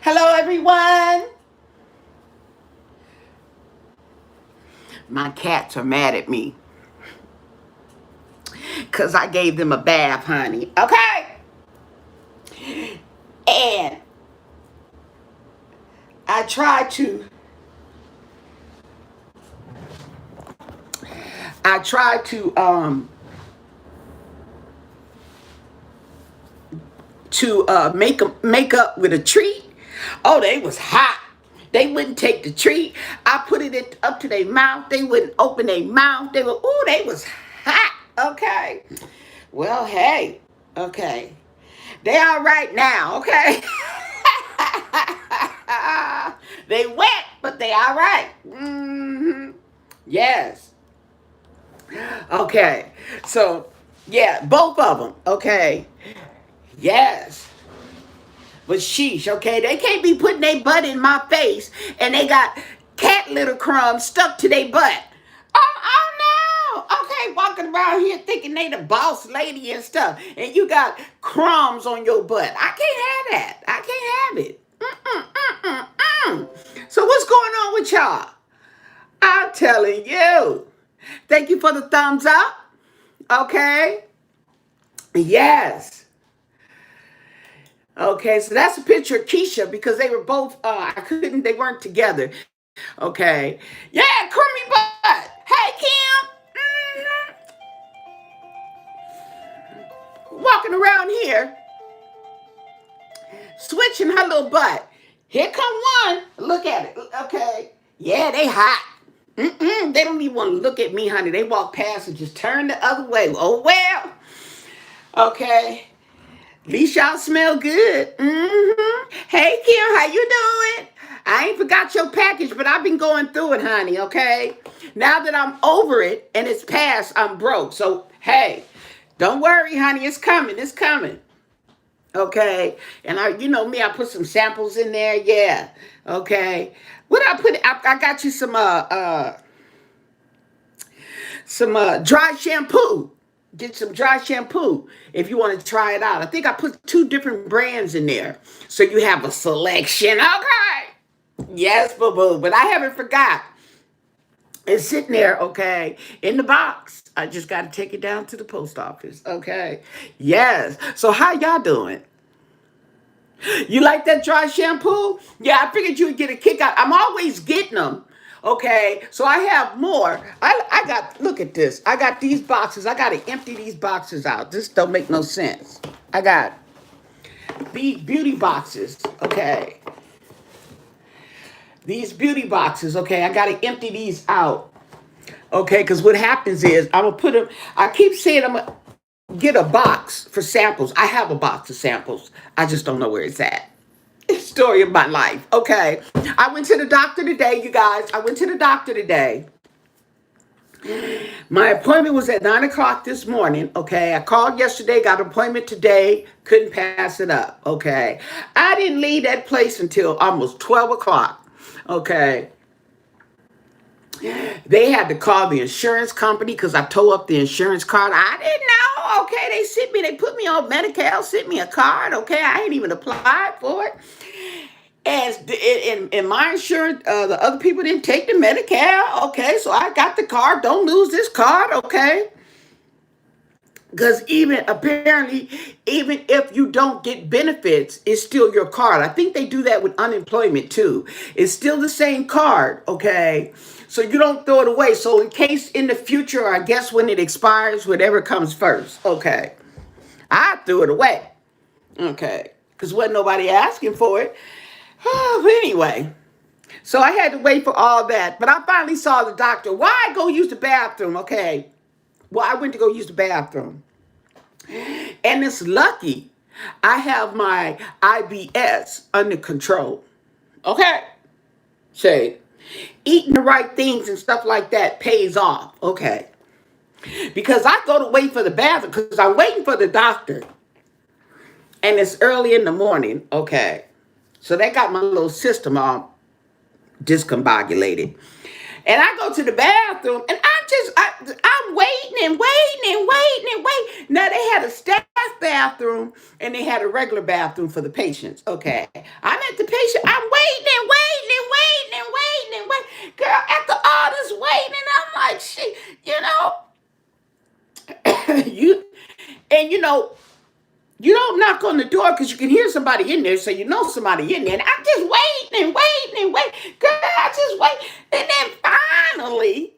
Hello, everyone. My cats are mad at me because I gave them a bath, honey. Okay? And I tried to, I tried to make up with a treat. Oh, they was hot. They wouldn't take the treat. I put up to their mouth. They wouldn't open their mouth. They was hot. Okay. Well, hey. Okay. They all right now. Okay. They wet, but they all right. Yes. Okay. So, yeah, both of them. Okay. Yes. But sheesh, okay? They can't be putting their butt in my face and they got cat litter crumbs stuck to their butt. Oh no! Okay, walking around here thinking they the boss lady and stuff, and you got crumbs on your butt. I can't have that. I can't have it. So what's going on with y'all? I'm telling you. Thank you for the thumbs up. Okay? Yes. Okay, so that's a picture of Keisha because they were both, they weren't together. Okay. Yeah, crummy butt. Hey, Kim. Walking around here, switching her little butt. Here come one. Look at it. Okay. Yeah, they hot. They don't even want to look at me, honey. They walk past and just turn the other way. Oh, well. Okay. At least y'all smell good. Hey, Kim, how you doing? I ain't forgot your package, but I've been going through it, honey, okay? Now that I'm over it and it's past, I'm broke. So, hey, don't worry, honey. It's coming. It's coming. Okay? And you know me, I put some samples in there. Yeah. Okay. What I put? I got you some dry shampoo. Get some dry shampoo if you want to try it out. I think I put 2 different brands in there. So you have a selection. Okay. Yes, boo-boo. But I haven't forgot. It's sitting there, okay, in the box. I just got to take it down to the post office. Okay. Yes. So how y'all doing? You like that dry shampoo? Yeah, I figured you would get a kick out. I'm always getting them. Okay, so I have more. I got, look at this. I got these boxes. I got to empty these boxes out. This don't make no sense. I got these beauty boxes. Okay. These beauty boxes. Okay, I got to empty these out. Okay, because what happens is I'm going to put them, I keep saying I'm going to get a box for samples. I have a box of samples. I just don't know where it's at. Story of my life. Okay. I went to the doctor today, you guys. I went to the doctor today. My appointment was at 9 o'clock this morning. Okay. I called yesterday, got an appointment today, couldn't pass it up. Okay. I didn't leave that place until almost 12 o'clock. Okay. They had to call the insurance company because I tore up the insurance card. I didn't know. Okay, they put me on Medi-Cal, sent me a card. Okay, I ain't even applied for it. And my insurance, the other people didn't take the Medi-Cal. Okay, so I got the card. Don't lose this card. Okay. Because apparently, even if you don't get benefits, it's still your card. I think they do that with unemployment too. It's still the same card, okay? So you don't throw it away. So in case in the future, I guess when it expires, whatever comes first, okay? I threw it away, okay? Because wasn't nobody asking for it. But anyway, so I had to wait for all that. But I finally saw the doctor. Why go use the bathroom, okay? Well, I went to go use the bathroom. And it's lucky I have my IBS under control. Okay? Say, eating the right things and stuff like that pays off. Okay? Because I go to wait for the bathroom because I'm waiting for the doctor. And it's early in the morning. Okay? So they got my little system all discombobulated. And I go to the bathroom and I'm waiting and waiting and waiting and waiting. Now they had a staff bathroom and they had a regular bathroom for the patients. Okay. I'm at the patient. I'm waiting and waiting and waiting and waiting and waiting. Girl, after all this waiting, and I'm like, shit, you and you don't knock on the door because you can hear somebody in there, so you know somebody in there. And I'm just waiting and waiting and waiting. Girl, I just wait. And then finally,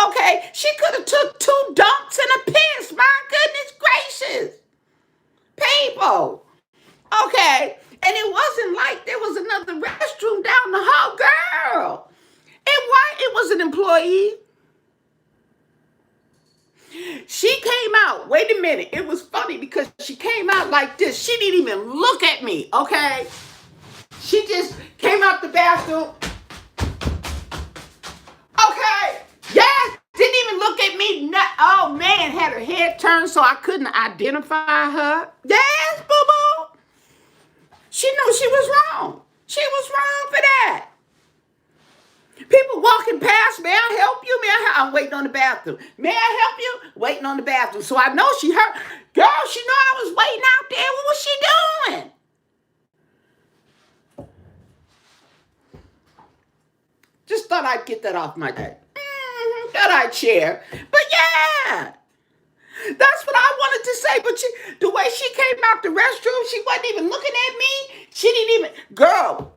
okay, she could have took 2 dumps and a piss. My goodness gracious. People. Okay. And it wasn't like there was another restroom down the hall, girl. And why? It was an employee. She came out. Wait a minute. It was funny because she came out like this. She didn't even look at me, okay? She just came out the bathroom. Okay. Yes. Didn't even look at me. Oh, man. Had her head turned so I couldn't identify her. Yes, boo-boo. She knew she was wrong. She was wrong for that. People walking past, may I help you? I'm waiting on the bathroom. May I help you? Waiting on the bathroom. So I know she heard. Girl, she knew I was waiting out there. What was she doing? Just thought I'd get that off my head. Thought I'd share. But yeah, that's what I wanted to say. But the way she came out the restroom, she wasn't even looking at me. She didn't even. Girl.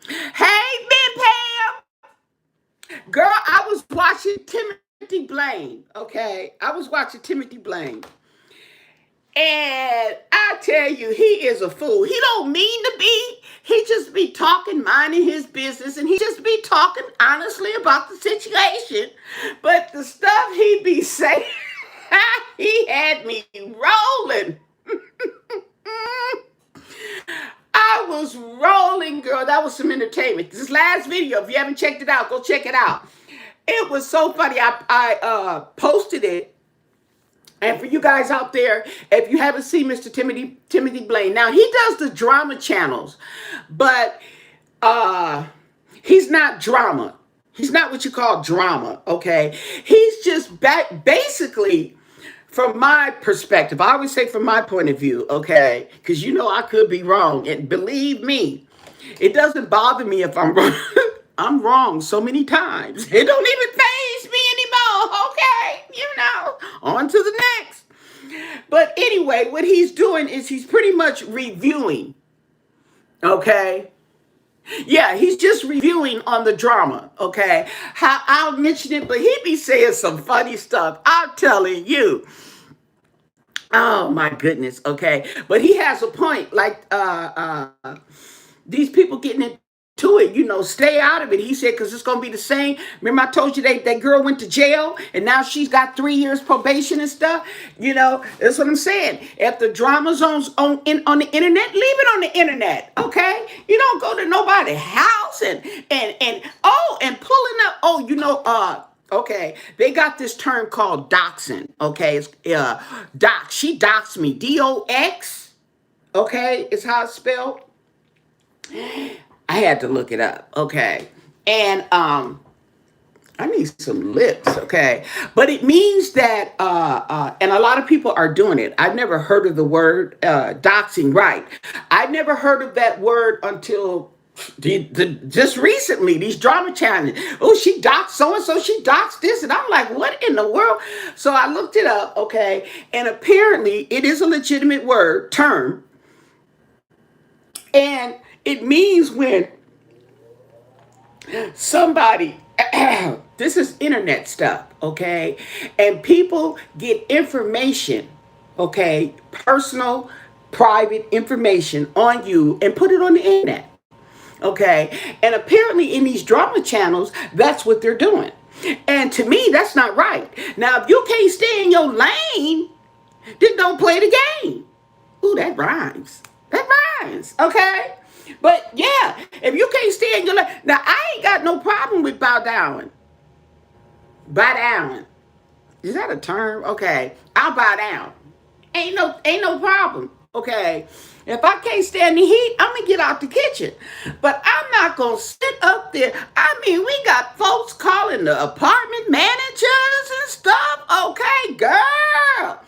Hey, Big Pam. Girl, I was watching Timothy Blaine, okay? I was watching Timothy Blaine. And I tell you, he is a fool. He don't mean to be. He just be talking, minding his business, and he just be talking honestly about the situation. But the stuff he be saying, he had me rolling. I was rolling, girl. That was some entertainment. This last video, if you haven't checked it out, go check it out. It was so funny. I posted it. And for you guys out there, if you haven't seen Mr. Timothy Blaine, now he does the drama channels, but he's not drama. He's not what you call drama, okay? He's just basically, from my perspective, I always say from my point of view, okay? Because I could be wrong. And believe me, it doesn't bother me if I'm wrong. I'm wrong so many times. It don't even faze me anymore, okay? On to the next. But anyway, what he's doing is he's pretty much reviewing, okay? Yeah, he's just reviewing on the drama, okay? How I'll mention it, but he be saying some funny stuff. I'm telling you. Oh my goodness, okay. But he has a point, like these people getting into it, stay out of it. He said, because it's going to be the same. Remember I told you that girl went to jail and now she's got 3 years probation and stuff? That's what I'm saying. If the drama's on the internet, leave it on the internet, okay? You don't go to nobody's house and pulling up, okay, they got this term called doxing, okay? It's dox. She doxed me, DOX, okay, is how it's spelled. I had to look it up, okay? And I need some lips, okay? But it means that, and a lot of people are doing it. I've never heard of the word doxing, right? I've never heard of that word until just recently, these drama channels. Oh, she doxed so-and-so, she doxed this. And I'm like, what in the world? So I looked it up, okay? And apparently it is a legitimate term. And it means when somebody, this is internet stuff, okay? And people get information, okay? Personal, private information on you and put it on the internet, okay? And apparently in these drama channels, that's what they're doing. And to me, that's not right. Now, if you can't stay in your lane, then don't play the game. Ooh, that rhymes. That rhymes, okay? But yeah, if you can't stay in your lane, now I ain't got no problem with bow down. Bow down. Is that a term? Okay, I'll bow down. Ain't no problem. Okay. If I can't stand the heat, I'm going to get out the kitchen. But I'm not going to sit up there. I mean, we got folks calling the apartment managers and stuff. Okay, girl.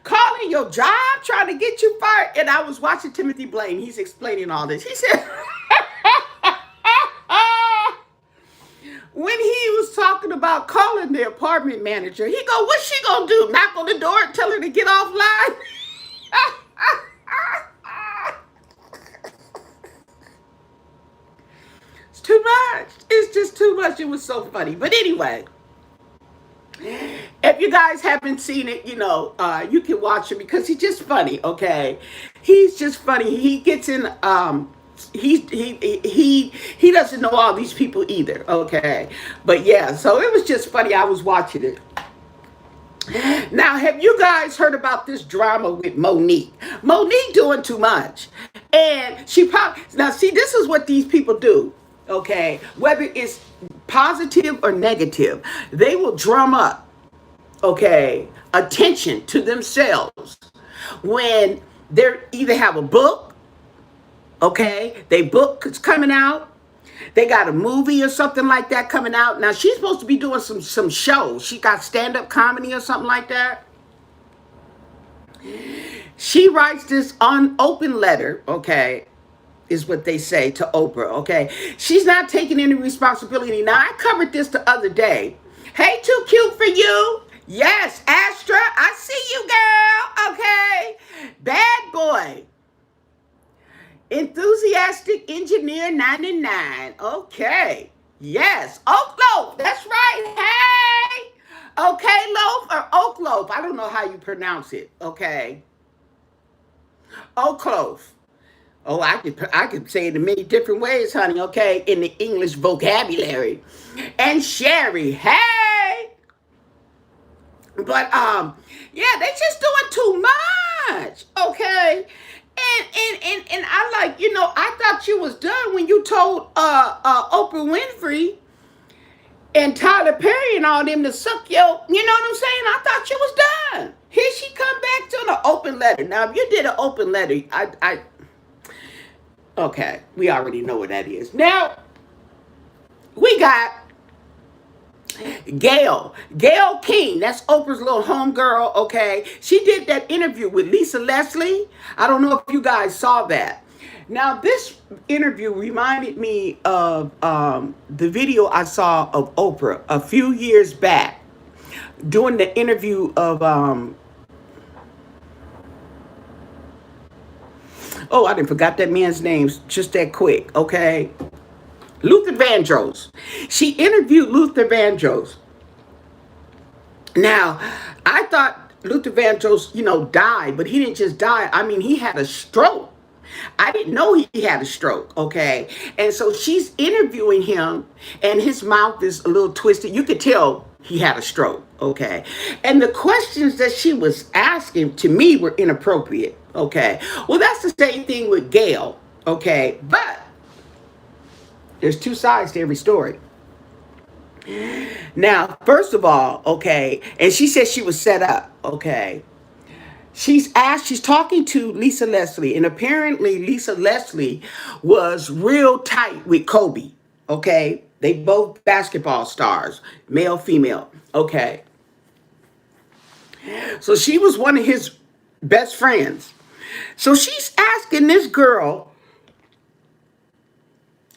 Calling your job, trying to get you fired. And I was watching Timothy Blaine. He's explaining all this. He said, when he was talking about calling the apartment manager, he go, what's she going to do? Knock on the door and tell her to get offline? It's too much. It's just too much. It was so funny. But anyway, if you guys haven't seen it, you can watch it because he's just funny. Okay, he's just funny. He gets in. He doesn't know all these people either. Okay, but yeah, so it was just funny. I was watching it. Now, have you guys heard about this drama with Monique? Monique doing too much. And she probably, now see, this is what these people do, okay? Whether it's positive or negative, they will drum up, okay, attention to themselves when they either have a book, okay, they book is coming out, they got a movie or something like that coming out. Now she's supposed to be doing some shows. She got stand-up comedy or something like that. She writes this unopened letter, okay, is what they say to Oprah, okay. She's not taking any responsibility. Now I covered this the other day. Hey, too cute for you. Yes, Astra, I see you, girl. Okay. Bad boy. Enthusiastic Engineer 99. Okay. Yes. Oak Loaf. That's right. Hey. Okay, Loaf or Oak Loaf. I don't know how you pronounce it. Okay. Oak Loaf. Oh, I could say it in many different ways, honey. Okay, in the English vocabulary. And Sherry. Hey. But yeah, they just doing too much. Okay. And I like, I thought you was done when you told Oprah Winfrey and Tyler Perry and all them to suck your, you know what I'm saying? I thought you was done. Here she come back to an open letter. Now, if you did an open letter, okay, we already know what that is. Now, we got Gail King, that's Oprah's little homegirl, okay? She did that interview with Lisa Leslie. I don't know if you guys saw that. Now, this interview reminded me of the video I saw of Oprah a few years back doing the interview of, I didn't forgot that man's name just that quick, okay? Luther Vandross. She interviewed Luther Vandross. Now, I thought Luther Vandross, died, but he didn't just die. I mean, he had a stroke. I didn't know he had a stroke, okay? And so she's interviewing him, and his mouth is a little twisted. You could tell he had a stroke, okay? And the questions that she was asking to me were inappropriate, okay? Well, that's the same thing with Gail, okay? But there's two sides to every story. Now, first of all, okay, and she said she was set up, okay. She's talking to Lisa Leslie, and apparently Lisa Leslie was real tight with Kobe, okay. They both basketball stars, male, female, okay. So she was one of his best friends. So she's asking this girl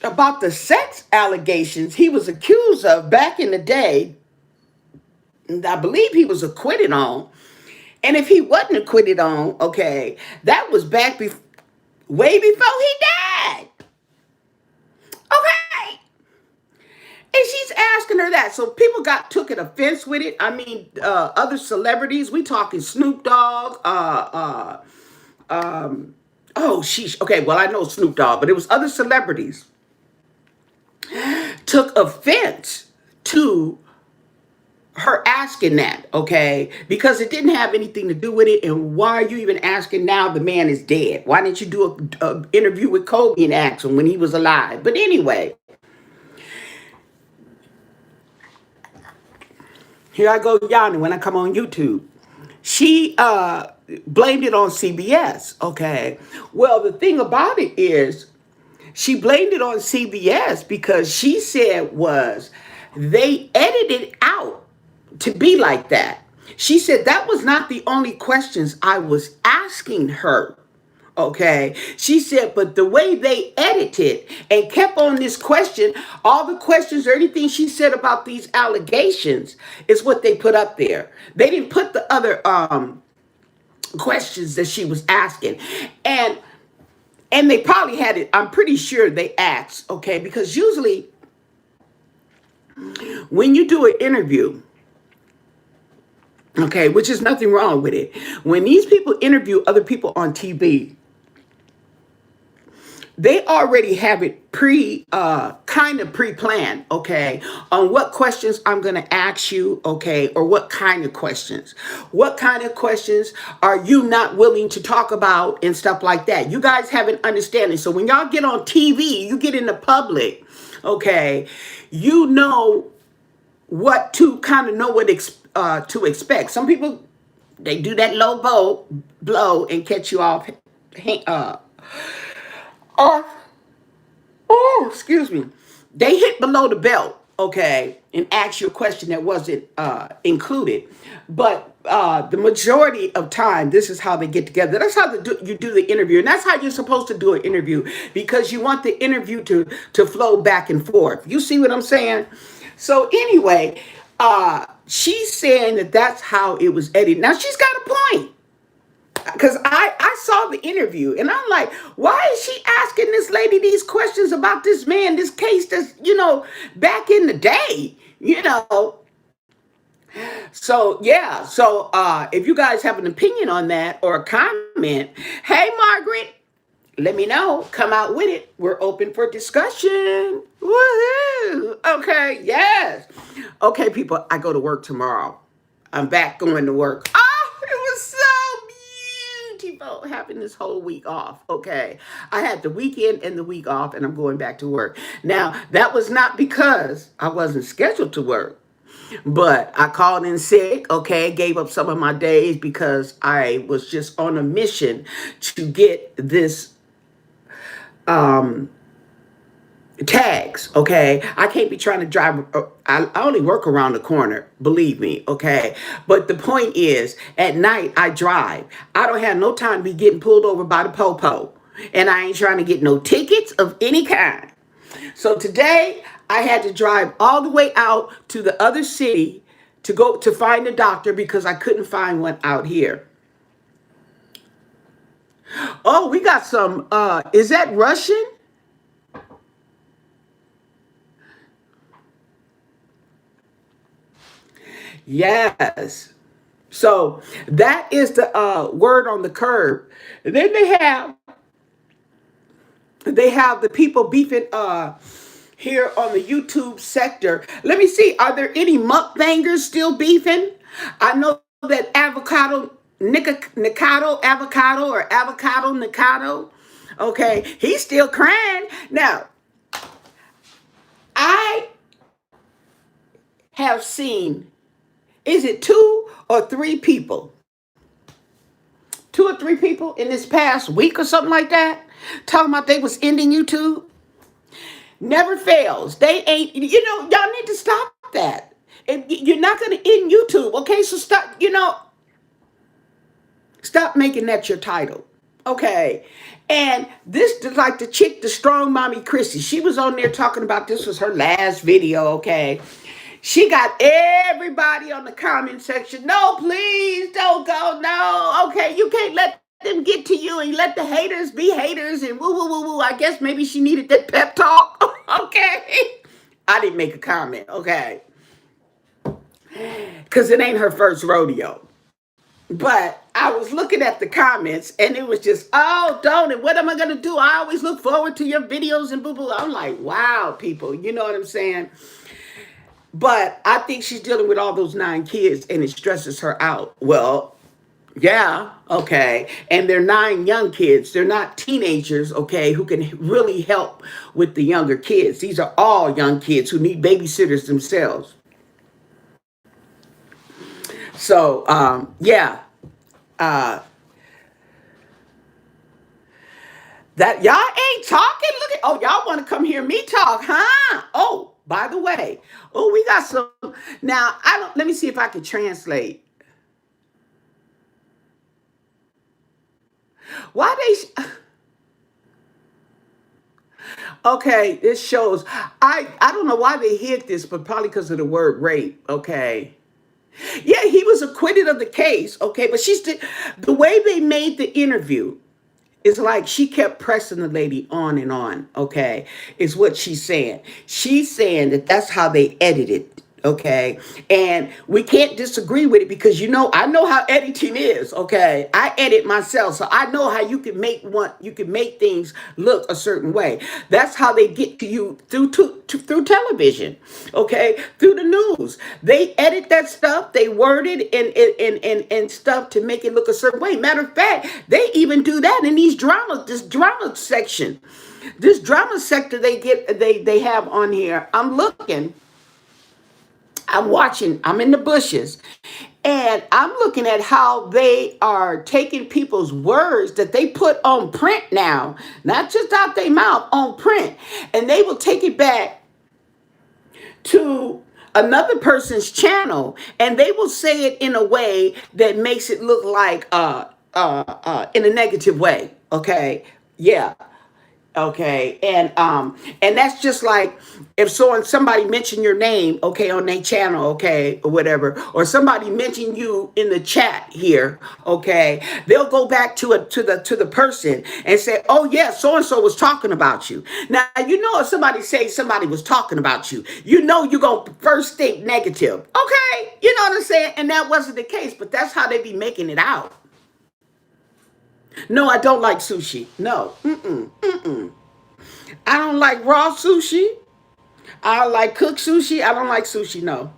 about the sex allegations he was accused of back in the day. And I believe he was acquitted on. And if he wasn't acquitted on, okay, that was back way before he died. Okay. And she's asking her that. So people took an offense with it. I mean, other celebrities, we talking Snoop Dogg, sheesh. Okay, well, I know Snoop Dogg, but it was other celebrities took offense to her asking that, okay? Because it didn't have anything to do with it. And why are you even asking now? The man is dead. Why didn't you do an interview with Kobe and ask him when he was alive? But anyway, here I go yawning when I come on YouTube. she blamed it on CBS. Okay. Well, the thing about it is, she blamed it on CBS because she said was they edited out to be like that. She said that was not the only questions I was asking her. Okay. She said, but the way they edited and kept on this question, all the questions or anything she said about these allegations is what they put up there. They didn't put the other questions that she was asking. And they probably had it, I'm pretty sure they asked, okay, because usually when you do an interview, okay, which is nothing wrong with it, when these people interview other people on TV, they already have it kind of pre-planned, okay, on what questions I'm going to ask you, okay, or what kind of questions. What kind of questions are you not willing to talk about and stuff like that? You guys have an understanding. So when y'all get on TV, you get in the public, okay, you know what to kind of know what to expect. Some people, they do that low blow and catch you off off. Oh, excuse me. They hit below the belt, okay, and ask you a question that wasn't included. But the majority of time, this is how they get together. That's how you do the interview. And that's how you're supposed to do an interview, because you want the interview to flow back and forth. You see what I'm saying? So anyway, she's saying that that's how it was edited. Now, she's got a point. Because I saw the interview and I'm like, why is she asking this lady these questions about this man, this case that's, back in the day, So, yeah. So, if you guys have an opinion on that or a comment, hey, Margaret, let me know. Come out with it. We're open for discussion. Woohoo. Okay. Yes. Okay, people, I go to work tomorrow. I'm back going to work. Oh, it was so beautiful having this whole week off. Okay. I had the weekend and the week off, and I'm going back to work. Now, that was not because I wasn't scheduled to work, but I called in sick. Okay. Gave up some of my days because I was just on a mission to get this tags. Okay. I can't be trying to drive. I only work around the corner, believe me. Okay. But the point is, at night I drive. I don't have no time to be getting pulled over by the popo, and I ain't trying to get no tickets of any kind. So today I had to drive all the way out to the other city to go to find a doctor because I couldn't find one out here. Oh, we got some, is that Russian? Yes. So that is the word on the curb. And then they have the people beefing here on the YouTube sector. Let me see. Are there any mukbangers still beefing? I know that avocado or avocado Nikado. Okay, he's still crying. Now, I have seen, is it two or three people in this past week or something like that, talking about they was ending YouTube? Never fails. They ain't, y'all need to stop that. You're not going to end YouTube. Okay, so stop making that your title. Okay. And this, like the chick, the strong mommy Chrissy, she was on there talking about this was her last video. Okay. She got everybody on the comment section. No, please don't go. No. Okay. You can't let them get to you and let the haters be haters and woo, woo, woo, woo. I guess maybe she needed that pep talk. Okay. I didn't make a comment. Okay. Because it ain't her first rodeo. But I was looking at the comments and it was just, oh, don't it? What am I going to do? I always look forward to your videos and boo boo. I'm like, wow, people, you know what I'm saying? But I think she's dealing with all those 9 kids and it stresses her out. Well, yeah, okay. And they're 9 young kids. They're not teenagers, okay, who can really help with the younger kids. These are all young kids who need babysitters themselves. So, yeah. Uh, that y'all ain't talking. Look at, oh, y'all want to come hear me talk, huh? Oh, by the way, oh, we got some. Now, I don't. Let me see if I can translate. Why they? Okay, this shows. I don't know why they hid this, but probably because of the word rape. Okay. Yeah, he was acquitted of the case. Okay, but she's the way they made the interview. It's like she kept pressing the lady on, okay, is what she's saying. She's saying that that's how they edited, okay? And we can't disagree with it because, I know how editing is, okay? I edit myself, so I know how you can make things look a certain way. That's how they get to you through television, okay? Through the news. They edit that stuff, they word it and stuff to make it look a certain way. Matter of fact, they even do that in this drama section. This drama sector they have on here. I'm watching, I'm in the bushes, and I'm looking at how they are taking people's words that they put on print now, not just out their mouth, on print, and they will take it back to another person's channel, and they will say it in a way that makes it look like in a negative way. Okay, yeah. Okay, and that's just like if somebody mentioned your name, okay, on their channel, okay, or whatever, or somebody mentioned you in the chat here, okay, they'll go back to the person and say, oh yeah, so and so was talking about you. Now if somebody say somebody was talking about you, you're gonna first think negative, okay, you know what I'm saying, and that wasn't the case, but that's how they be making it out. No, I don't like sushi. No. Mm-mm. Mm-mm. I don't like raw sushi. I like cooked sushi. I don't like sushi. No.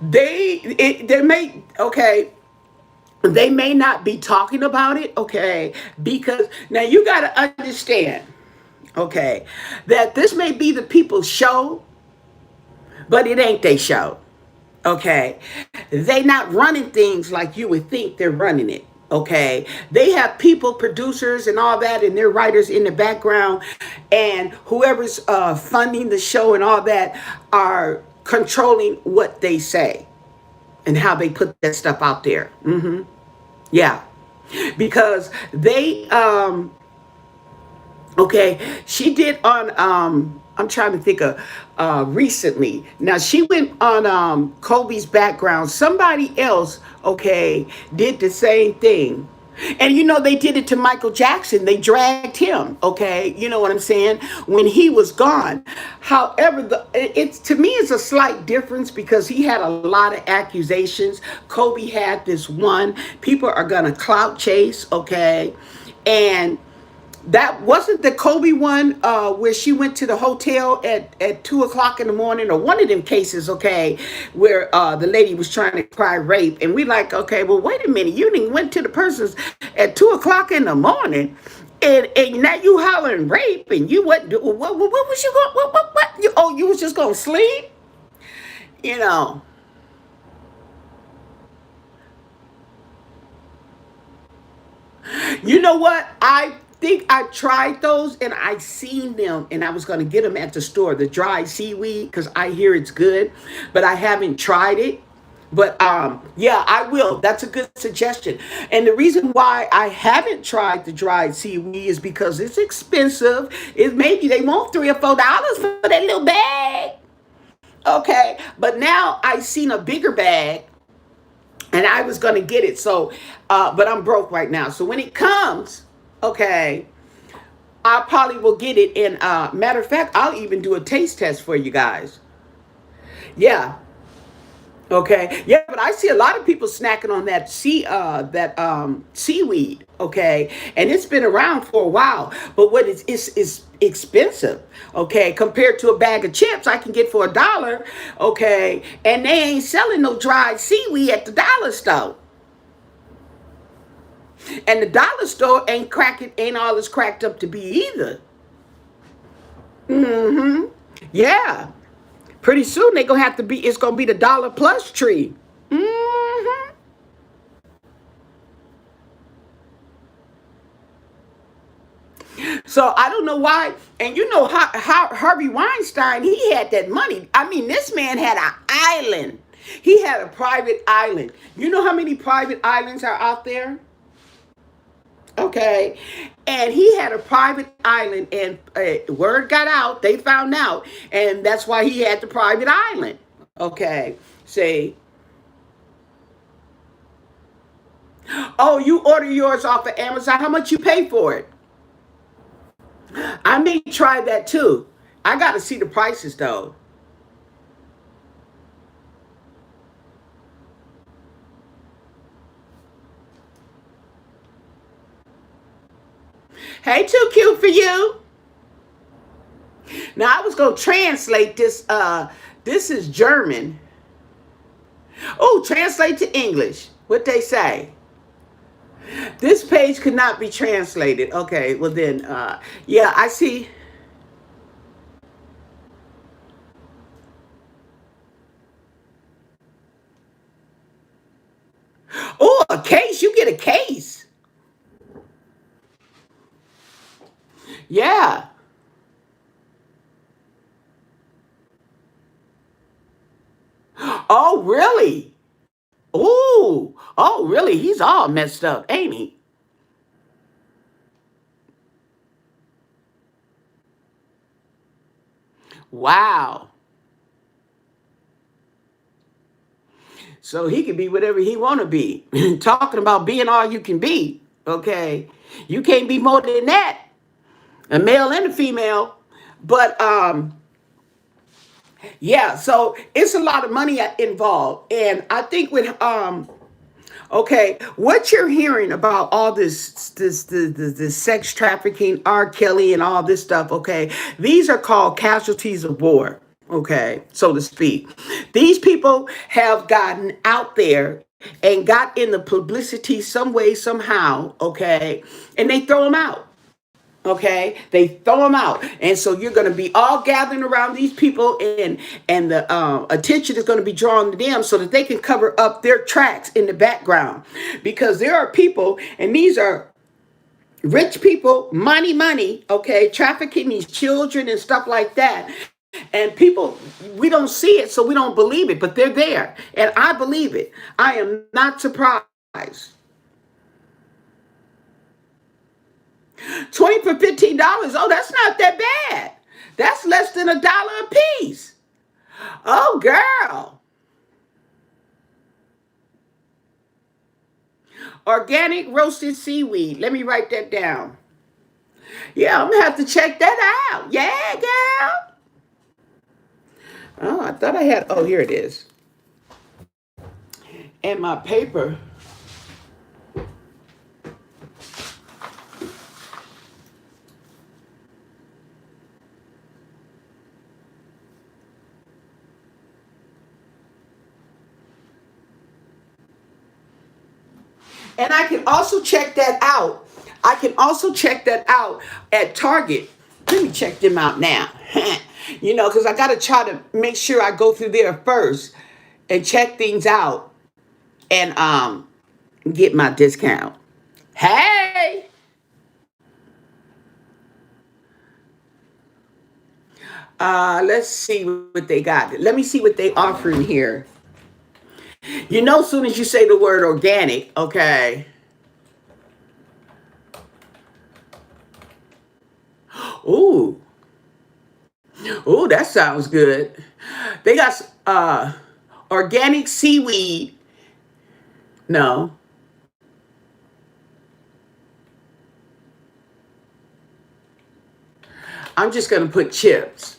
They may, okay. They may not be talking about it, okay, because now you got to understand, okay, that this may be the people's show, but it ain't their show. Okay, they not running things like you would think they're running it. Okay, they have people, producers, and all that, and their writers in the background, and whoever's funding the show and all that are controlling what they say and how they put that stuff out there. Yeah, because they okay, she did on I'm trying to think of recently. Now she went on Kobe's background. Somebody else, okay, did the same thing. And they did it to Michael Jackson. They dragged him, okay? You know what I'm saying? When he was gone. However, it's to me it's a slight difference because he had a lot of accusations. Kobe had this one. People are gonna clout chase, okay? And that wasn't the Kobe one where she went to the hotel at 2 o'clock in the morning, or one of them cases, okay, where the lady was trying to cry rape. And we like, okay, well, wait a minute. You didn't went to the person's at 2 o'clock in the morning. And now you hollering rape, and you what was you going, what you was just gonna sleep, you know. You know what? I think I tried those and I seen them, and I was going to get them at the store, the dried seaweed, because I hear it's good, but I haven't tried it. But yeah, I will. That's a good suggestion. And the reason why I haven't tried the dried seaweed is because it's expensive. It maybe they want $3 or $4 for that little bag. Okay, but now I seen a bigger bag and I was gonna get it. So, but I'm broke right now. So when it comes, okay, I probably will get it. And matter of fact, I'll even do a taste test for you guys. Yeah. Okay. Yeah, but I see a lot of people snacking on that seaweed. Okay, and it's been around for a while. But what is expensive. Okay, compared to a bag of chips I can get for $1. Okay, and they ain't selling no dried seaweed at the dollar store. And the dollar store ain't all it's cracked up to be either. Mm-hmm. Yeah. Pretty soon they gonna have to be. It's gonna be the dollar plus tree. Mm-hmm. So I don't know why. And you know how Harvey Weinstein, he had that money. I mean, this man had an island. He had a private island. You know how many private islands are out there? Okay. And he had a private island, and word got out. They found out. And that's why he had the private island. Okay. Say, oh, you order yours off of Amazon. How much you pay for it? I may try that too. I got to see the prices though. Hey, too cute for you. Now I was gonna translate this. This is German. Oh, translate to English. What they say? This page could not be translated. Okay, well then, yeah, I see. Oh, a case. You get a case. Yeah. Oh, really? Oh, really? He's all messed up, ain't he? Wow. So he can be whatever he want to be. Talking about being all you can be. Okay, you can't be more than that. A male and a female. But yeah. So it's a lot of money involved, and I think with okay, what you're hearing about all this sex trafficking, R. Kelly, and all this stuff, okay, these are called casualties of war, okay, so to speak. These people have gotten out there and got in the publicity some way, somehow, okay, and they throw them out. Okay, they throw them out, and so you're going to be all gathering around these people, and the attention is going to be drawn to them so that they can cover up their tracks in the background, because there are people, and these are rich people, money, okay, trafficking these children and stuff like that. And people, we don't see it, so we don't believe it, but they're there, and I believe it. I am not surprised. 20 for $15. Oh, that's not that bad. That's less than $1 a piece. Oh, girl. Organic roasted seaweed. Let me write that down. Yeah, I'm gonna have to check that out. Yeah, girl. Oh, I thought I had. Oh, here it is. And my paper. And I can also check that out. I can also check that out at Target. Let me check them out now. Because I got to try to make sure I go through there first and check things out and get my discount. Hey, let's see what they got. Let me see what they offering here. As soon as you say the word organic, okay. Ooh, ooh, that sounds good. They got organic seaweed. No, I'm just gonna put chips.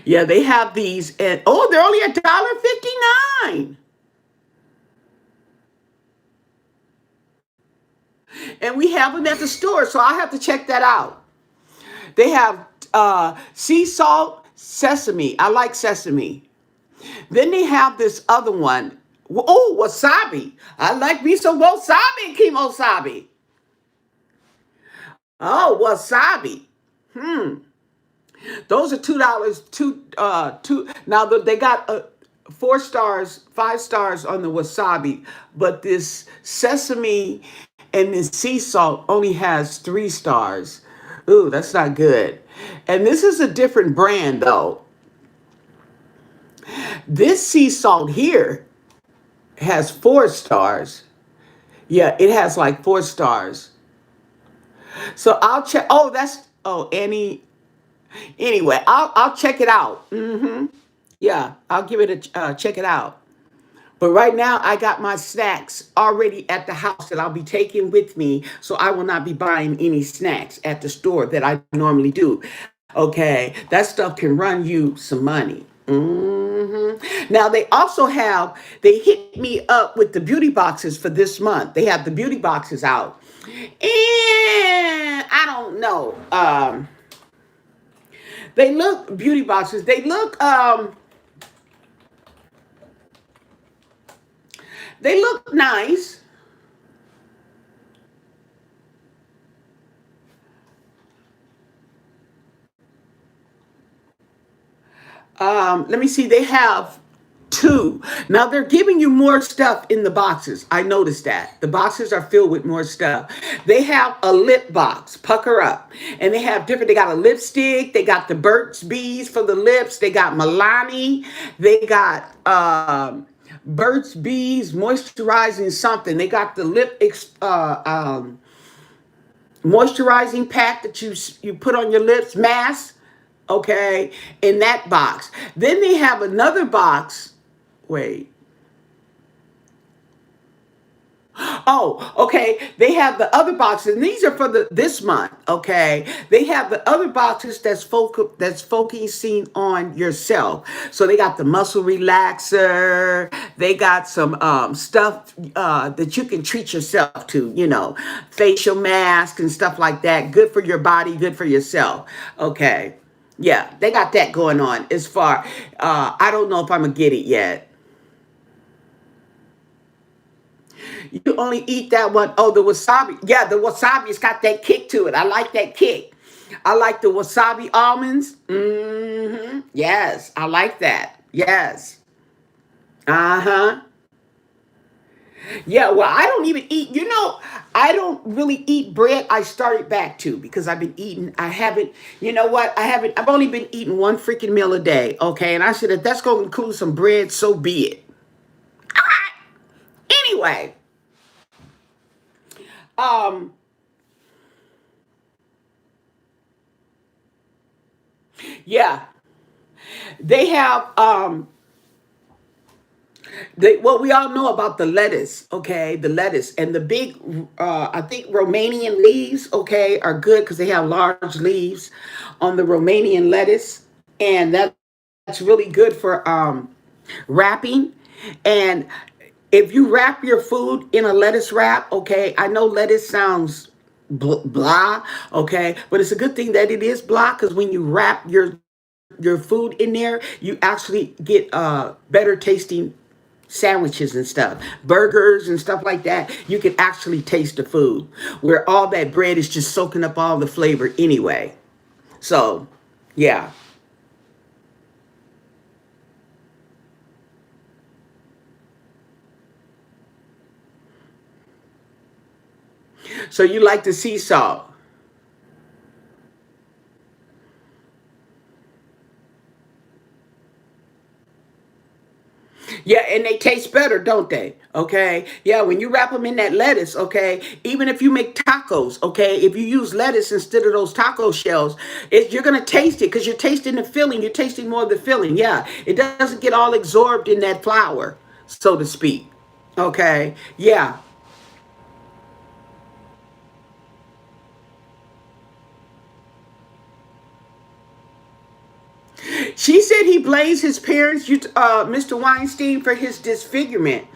Yeah, they have these, and oh, they're only $1.59, and we have them at the store, so I have to check that out. They have sea salt sesame. I like sesame. Then they have this other one. Oh, wasabi. I like me some wasabi, kimosabi. Oh, wasabi. Hmm. Those are $2. Two. Now they got 4 stars, 5 stars on the wasabi, but this sesame and this sea salt only has 3 stars. Ooh, that's not good. And this is a different brand though. This sea salt here has 4 stars. Yeah, it has like 4 stars. So I'll check. Oh, that's Annie. Anyway, I'll check it out. Yeah, I'll give it a check it out. But right now, I got my snacks already at the house that I'll be taking with me, so I will not be buying any snacks at the store that I normally do. Okay, that stuff can run you some money. Now they hit me up with the beauty boxes for this month. They have the beauty boxes out, and I don't know. They look beauty boxes. They look nice. Let me see. They have two. Now they're giving you more stuff in the boxes. I noticed that. The boxes are filled with more stuff. They have a lip box, pucker up. And they got a lipstick. They got the Burt's Bees for the lips. They got Milani. They got Burt's Bees moisturizing something. They got the moisturizing pack that you put on your lips, mask, okay, in that box. Then they have another box. Wait. Oh, okay. They have the other boxes, and these are for this month. Okay, they have the other boxes that's focusing on yourself. So they got the muscle relaxer. They got some stuff that you can treat yourself to. Facial mask and stuff like that. Good for your body. Good for yourself. Okay. Yeah, they got that going on. As far, I don't know if I'm gonna get it yet. You only eat that one. Oh, the wasabi. Yeah, the wasabi's got that kick to it. I like that kick. I like the wasabi almonds. Yes, I like that. Yes. Uh-huh. Yeah, well, I don't even eat, I don't really eat bread. I started back to because I haven't, you know what? I've only been eating one freaking meal a day. Okay. And I said, if that's going to include some bread, so be it. Anyway, um, yeah, they have, well, we all know about the lettuce, okay? The lettuce and the big, I think Romanian leaves, okay, are good because they have large leaves on the Romanian lettuce, and that's really good for wrapping. And if you wrap your food in a lettuce wrap, okay, I know lettuce sounds blah, okay, but it's a good thing that it is blah because when you wrap your food in there, you actually get better tasting sandwiches and stuff, burgers and stuff like that. You can actually taste the food where all that bread is just soaking up all the flavor anyway. So, yeah. So you like the sea salt. Yeah, and they taste better, don't they? Okay. Yeah, when you wrap them in that lettuce, okay, even if you make tacos, okay, if you use lettuce instead of those taco shells, you're going to taste it because you're tasting the filling. You're tasting more of the filling. Yeah, it doesn't get all absorbed in that flour, so to speak. Okay. Yeah. She said he blames his parents, Mr. Weinstein, for his disfigurement.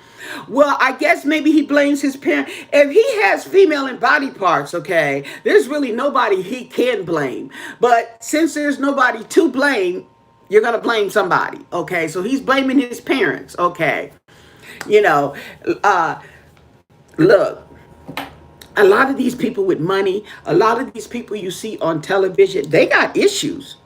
Well, I guess maybe he blames his parents. If he has female and body parts, okay, there's really nobody he can blame. But since there's nobody to blame, you're going to blame somebody, okay? So he's blaming his parents, okay? You know, uh, look, a lot of these people with money, a lot of these people you see on television, they got issues.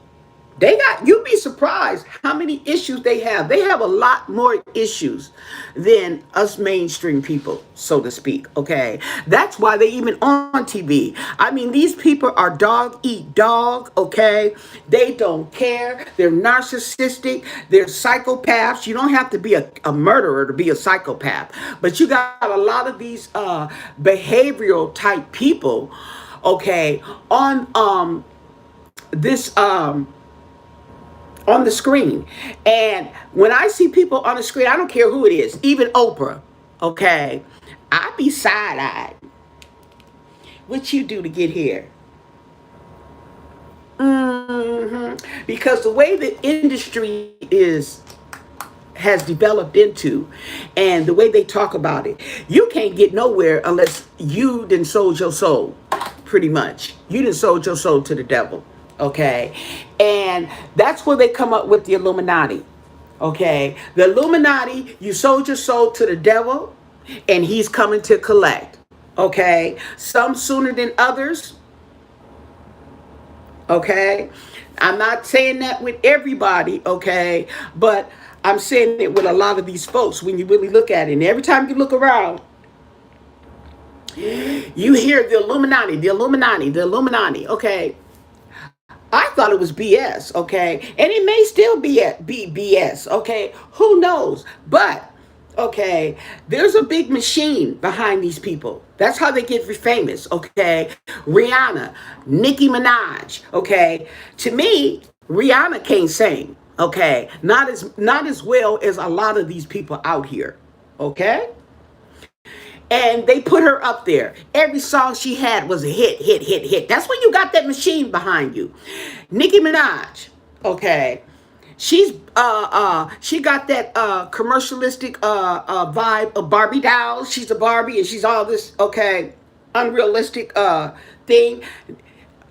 You'd be surprised how many issues they have. They have a lot more issues than us mainstream people, so to speak. Okay. That's why they even on TV. I mean, these people are dog eat dog. Okay. They don't care. They're narcissistic. They're psychopaths. You don't have to be a murderer to be a psychopath, but you got a lot of these behavioral type people, okay, on this on the screen. And when I see people on the screen, I don't care who it is, even Oprah, okay, I be side-eyed. What you do to get here? Because the way the industry is has developed into and the way they talk about it, you can't get nowhere unless you done sold your soul. Pretty much you done sold your soul to the devil. Okay. And that's where they come up with the Illuminati. Okay. The Illuminati, you sold your soul to the devil and he's coming to collect. Okay. Some sooner than others. Okay. I'm not saying that with everybody. Okay. But I'm saying it with a lot of these folks when you really look at it. And every time you look around, you hear the Illuminati, the Illuminati, the Illuminati. Okay. I thought it was BS, okay? And it may still be BS, okay? Who knows? But, okay, there's a big machine behind these people. That's how they get famous, okay? Rihanna, Nicki Minaj, okay? To me, Rihanna can't sing, okay? Not as well as a lot of these people out here, okay? And they put her up there. Every song she had was a hit, hit, hit, hit. That's when you got that machine behind you. Nicki Minaj, okay. She got that commercialistic vibe of Barbie dolls. She's a Barbie and she's all this, okay, unrealistic thing.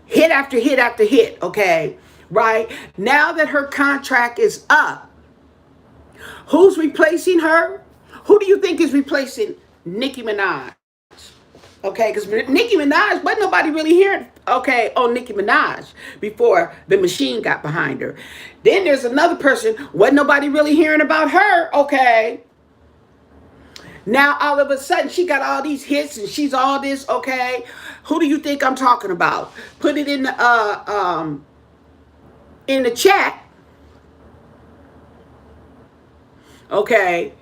Hit after hit after hit, okay. Right? Now that her contract is up, who's replacing her? Who do you think is replacing Nicki Minaj? Okay, because Nicki Minaj, wasn't nobody really hearing, okay, on Nicki Minaj before the machine got behind her. Then there's another person, wasn't nobody really hearing about her, okay. Now all of a sudden she got all these hits and she's all this, okay. Who do you think I'm talking about? Put it in the chat, okay,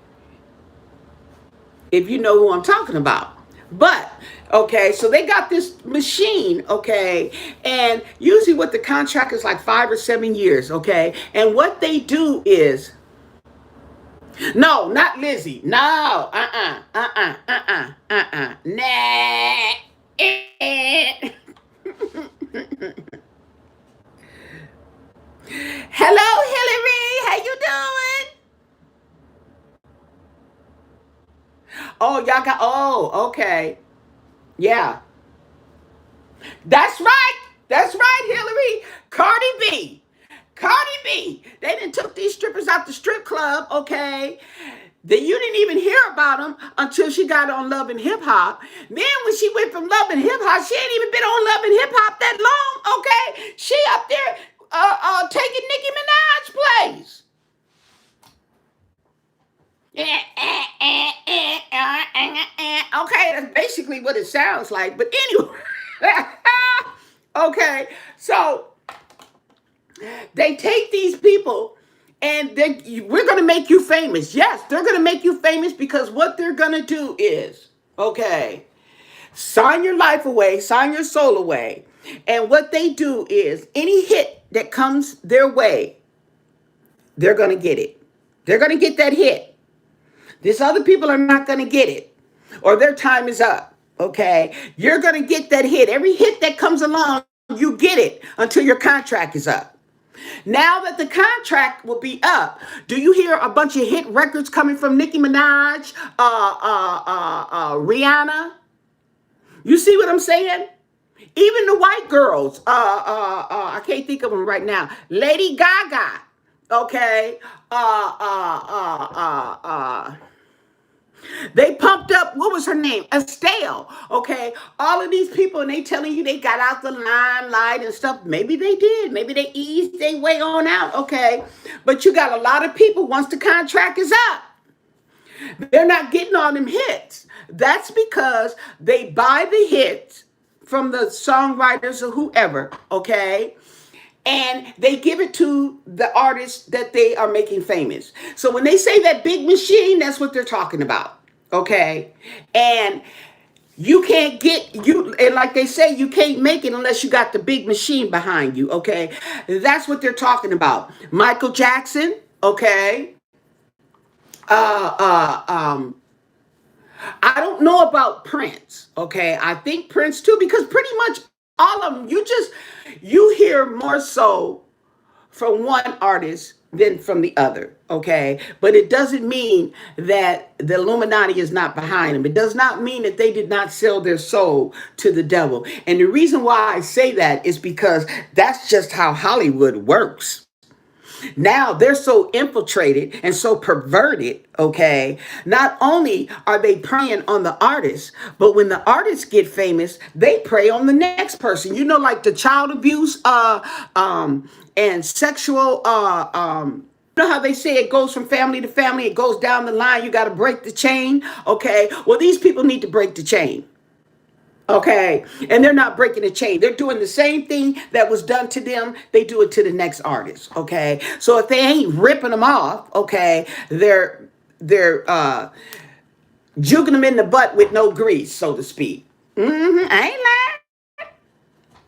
if you know who I'm talking about. But, okay, so they got this machine, okay, and usually what the contract is like 5 or 7 years, okay, and what they do is, no, not Lizzie, no, nah, hello, Hillary, how you doing? Oh, y'all got, oh, okay, yeah. That's right. That's right, Hillary. Cardi B. Cardi B. They done took these strippers out the strip club, okay? Then you didn't even hear about them until she got on Love and Hip Hop. Then when she went from Love and Hip Hop, she ain't even been on Love and Hip Hop that long, okay? She up there taking Nicki Minaj place. Okay, that's basically what it sounds like. But anyway, okay, so they take these people and we're going to make you famous. Yes, they're going to make you famous because what they're going to do is, okay, sign your life away, sign your soul away. And what they do is any hit that comes their way, they're going to get it. They're going to get that hit. These other people are not going to get it or their time is up. Okay. You're going to get that hit. Every hit that comes along, you get it until your contract is up. Now that the contract will be up, do you hear a bunch of hit records coming from Nicki Minaj, Rihanna? You see what I'm saying? Even the white girls, I can't think of them right now. Lady Gaga, okay, They pumped up, what was her name? Estelle. Okay. All of these people, and they telling you they got out the limelight and stuff. Maybe they did. Maybe they eased their way on out. Okay. But you got a lot of people once the contract is up, they're not getting all them hits. That's because they buy the hits from the songwriters or whoever, okay? And they give it to the artists that they are making famous. So when they say that big machine, that's what they're talking about, okay? And you can't and like they say, you can't make it unless you got the big machine behind you, okay? That's what they're talking about. Michael Jackson, okay? Uh, uh, um, I don't know about Prince, okay? I think Prince too, because pretty much all of them, you hear more so from one artist than from the other, okay? But it doesn't mean that the Illuminati is not behind them. It does not mean that they did not sell their soul to the devil. And the reason why I say that is because that's just how Hollywood works. Now they're so infiltrated and so perverted, okay? Not only are they preying on the artist, but when the artists get famous, they prey on the next person. You know, like the child abuse and sexual you know how they say it goes from family to family, it goes down the line, you got to break the chain, okay? Well, these people need to break the chain. Okay. And they're not breaking the chain. They're doing the same thing that was done to them. They do it to the next artist. Okay. So if they ain't ripping them off, okay, they're juking them in the butt with no grease, so to speak. I ain't lying.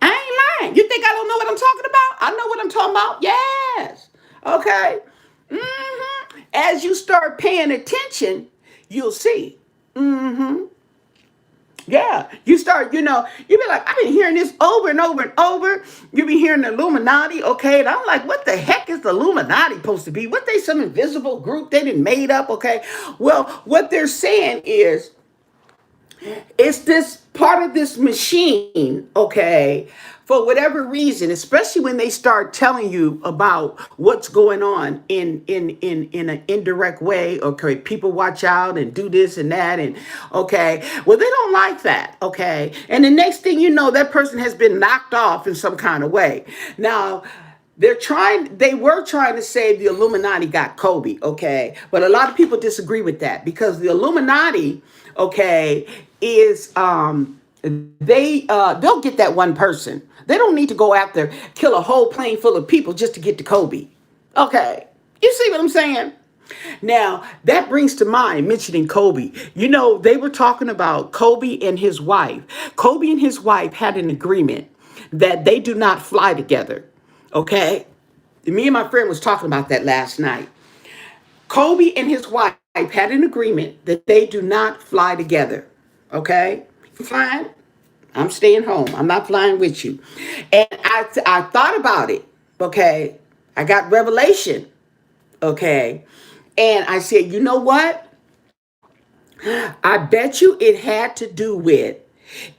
I ain't lying. You think I don't know what I'm talking about? I know what I'm talking about. Yes. Okay. As you start paying attention, you'll see. Yeah, you start, you be like, I've been hearing this over and over and over. You be hearing the Illuminati, okay? And I'm like, what the heck is the Illuminati supposed to be? What they some invisible group they didn't made up, okay? Well, what they're saying is it's this part of this machine, okay, for whatever reason, especially when they start telling you about what's going on in an indirect way. Okay, people watch out and do this and that, and okay, well, they don't like that, okay, and the next thing you know, that person has been knocked off in some kind of way. Now they were trying to say the Illuminati got Kobe, okay? But a lot of people disagree with that because the Illuminati, okay, is they'll get that one person. They don't need to go after kill a whole plane full of people just to get to Kobe. Okay. You see what I'm saying? Now, that brings to mind mentioning Kobe. You know, they were talking about Kobe and his wife. Kobe and his wife had an agreement that they do not fly together. Okay? Me and my friend was talking about that last night. Kobe and his wife had an agreement that they do not fly together. Okay? You flying? I'm staying home. I'm not flying with you. And I thought about it. Okay? I got revelation. Okay? And I said, you know what? I bet you it had to do with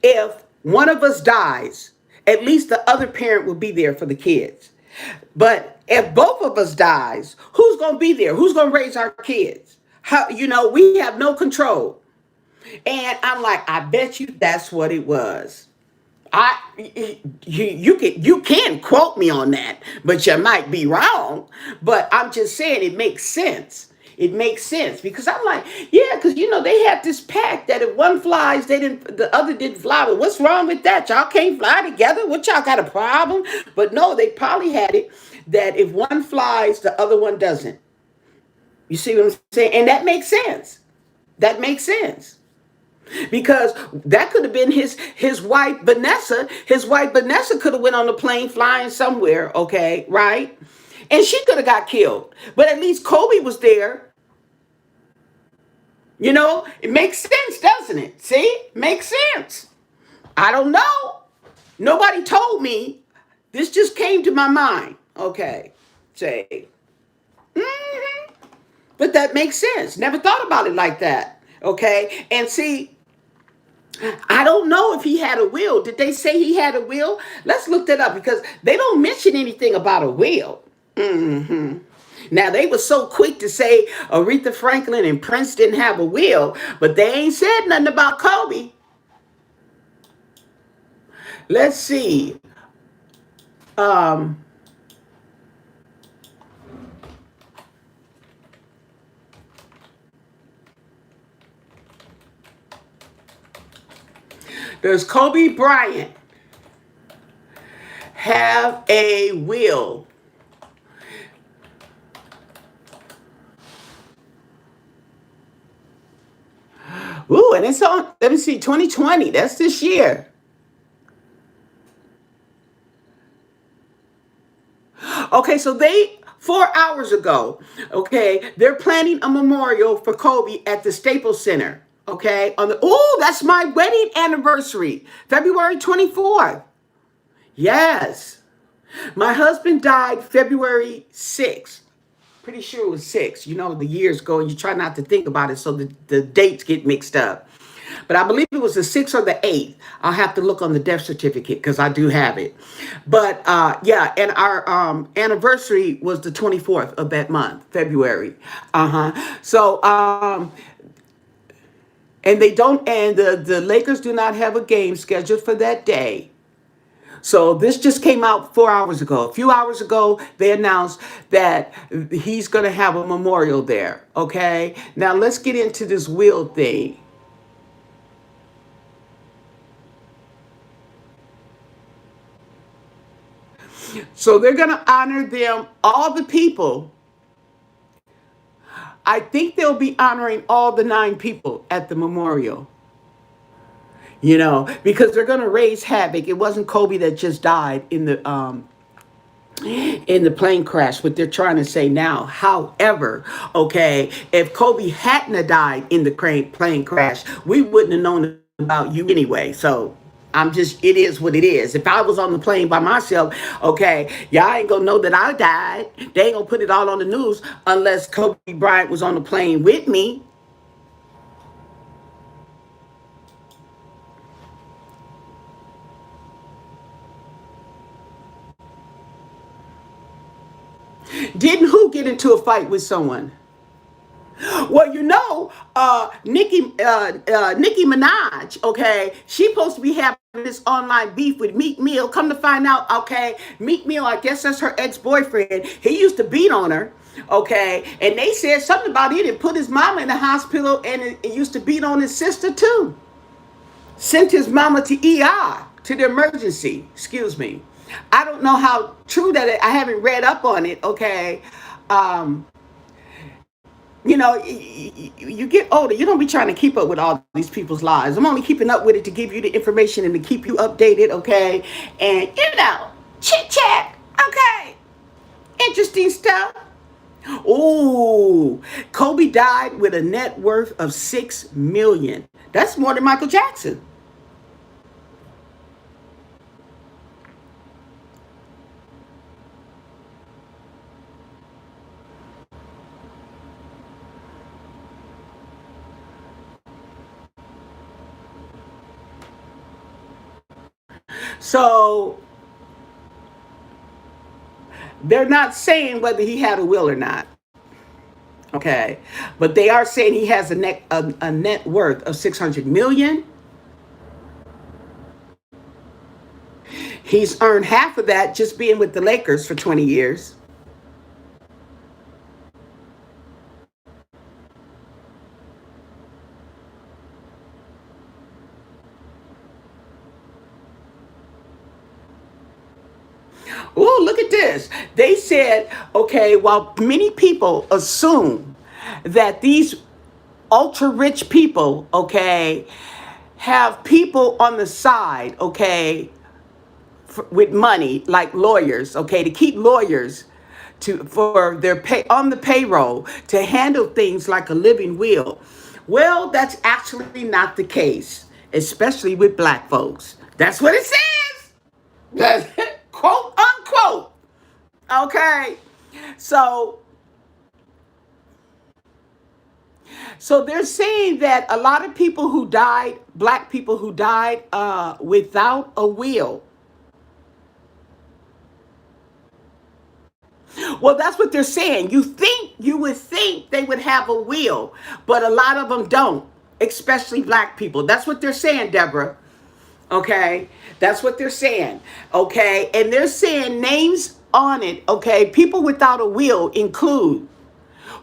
if one of us dies, at least the other parent will be there for the kids. But if both of us dies, who's going to be there? Who's going to raise our kids? How, we have no control. And I'm like, I bet you that's what it was. You can quote me on that, but you might be wrong. But I'm just saying it makes sense. It makes sense because I'm like, yeah, because they had this pact that if one flies, the other didn't fly. But what's wrong with that? Y'all can't fly together. What, y'all got a problem? But no, they probably had it that if one flies, the other one doesn't. You see what I'm saying? And that makes sense. That makes sense. Because that could have been his wife Vanessa. His wife Vanessa could have went on the plane flying somewhere, okay, right? And she could have got killed. But at least Kobe was there. It makes sense, doesn't it? See? Makes sense. I don't know. Nobody told me. This just came to my mind. Okay. Say. But that makes sense. Never thought about it like that. Okay. And see, I don't know if he had a will. Did they say he had a will? Let's look that up because they don't mention anything about a will. Now they were so quick to say Aretha Franklin and Prince didn't have a will, but they ain't said nothing about Kobe. Let's see. Um, does Kobe Bryant have a will? Ooh, and it's on, let me see, 2020. That's this year. Okay, so they 4 hours ago, okay, they're planning a memorial for Kobe at the Staples Center. Okay, on the oh, that's my wedding anniversary, February 24th. Yes, my husband died February 6th. Pretty sure it was 6. You know, the years go and you try not to think about it so the dates get mixed up. But I believe it was the 6th or the 8th. I'll have to look on the death certificate because I do have it. But yeah, and our anniversary was the 24th of that month, February. So, and they don't, and the Lakers do not have a game scheduled for that day. So this just came out 4 hours ago. A few hours ago, they announced that he's going to have a memorial there. Okay. Now let's get into this will thing. So they're going to honor them, all the people. I think they'll be honoring all the 9 people at the memorial. Because they're going to raise havoc. It wasn't Kobe that just died in the plane crash, what they're trying to say now. However, okay, if Kobe hadn't have died in the plane crash, we wouldn't have known about you anyway. So it is what it is. If I was on the plane by myself, okay, y'all ain't gonna know that I died. They ain't gonna put it all on the news unless Kobe Bryant was on the plane with me. Didn't who get into a fight with someone? Well, Nicki Minaj, okay, she supposed to be having this online beef with Meek Mill. Come to find out, okay, Meek Mill, I guess that's her ex-boyfriend. He used to beat on her, okay, and they said something about it and put his mama in the hospital and it used to beat on his sister too. Sent his mama to ER, to the emergency, excuse me. I don't know how true that is. I haven't read up on it, okay. Um, you get older, you don't be trying to keep up with all these people's lives. I'm only keeping up with it to give you the information and to keep you updated, okay? And, chit chat, okay? Interesting stuff. Ooh, Kobe died with a net worth of 6 million. That's more than Michael Jackson. So they're not saying whether he had a will or not. Okay, but they are saying he has a net worth of 600 million. He's earned half of that just being with the Lakers for 20 years. Oh, look at this. They said, okay, while many people assume that these ultra rich people, okay, have people on the side, okay, with money like lawyers, okay, to keep lawyers for their pay on the payroll to handle things like a living will. Well, that's actually not the case, especially with black folks. That's what it says. That's quote unquote. Okay. So so they're saying that a lot of people who died, black people who died without a will, Well, that's what they're saying. You would think they would have a will, but a lot of them don't, especially black people. That's what they're saying, Deborah. Okay, that's what they're saying. Okay, and they're saying names on it. Okay, people without a will include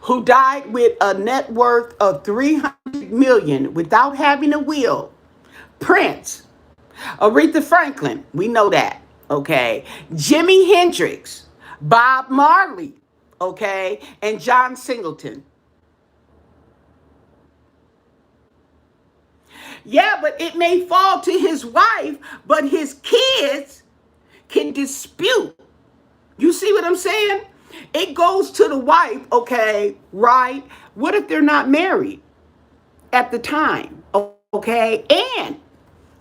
who died with a net worth of 300 million without having a will. Prince, Aretha Franklin, we know that. Okay, Jimi Hendrix, Bob Marley, okay, and John Singleton. Yeah, but it may fall to his wife, but his kids can dispute. You see what I'm saying? It goes to the wife, okay, right? What if they're not married at the time? Okay, and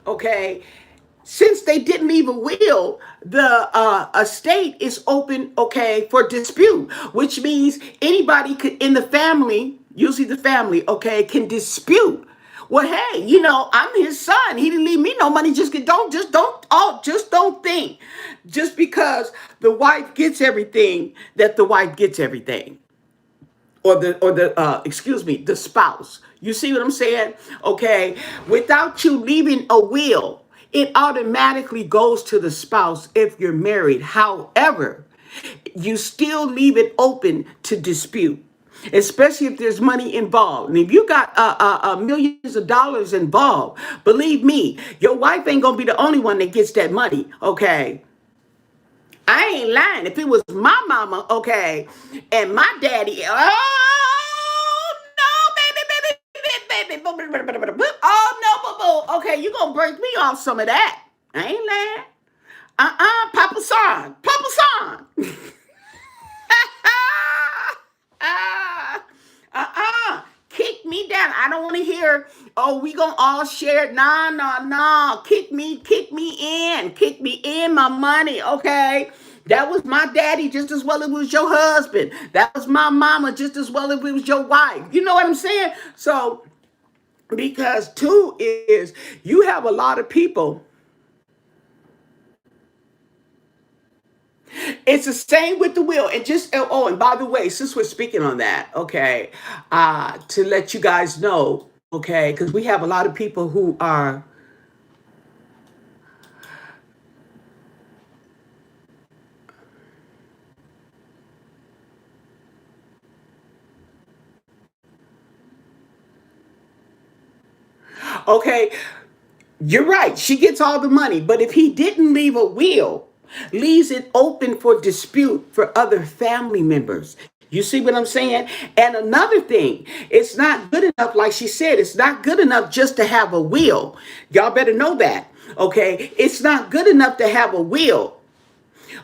okay, since they didn't leave a will, the estate is open, okay, for dispute, which means anybody could in the family, usually the family, okay, can dispute. Well, hey, I'm his son. He didn't leave me no money. Just don't think, just because the wife gets everything, that the wife gets everything, or the excuse me, the spouse. You see what I'm saying? Okay, without you leaving a will, it automatically goes to the spouse if you're married. However, you still leave it open to dispute, especially if there's money involved. And if you got millions of dollars involved, believe me, your wife ain't gonna be the only one that gets that money. Okay, I ain't lying. If it was my mama, okay, and my daddy, oh no, baby, oh no, boo boo. Okay, you gonna break me off some of that? I ain't lying. Papa San, Papa San. Kick me down. I don't want to hear, oh, we gonna all share it. Nah, nah, nah. Kick me in my money, okay? That was my daddy just as well as it was your husband. That was my mama just as well as it was your wife. You know what I'm saying? So, because two is, you have a lot of people. It's the same with the will. And just, oh, and by the way, since we're speaking on that, okay, to let you guys know, okay, because we have a lot of people who are, okay, you're right, she gets all the money, but if he didn't leave a will, leaves it open for dispute for other family members. You see what I'm saying? And another thing, it's not good enough, like she said, it's not good enough just to have a will. Y'all better know that. Okay, it's not good enough to have a will.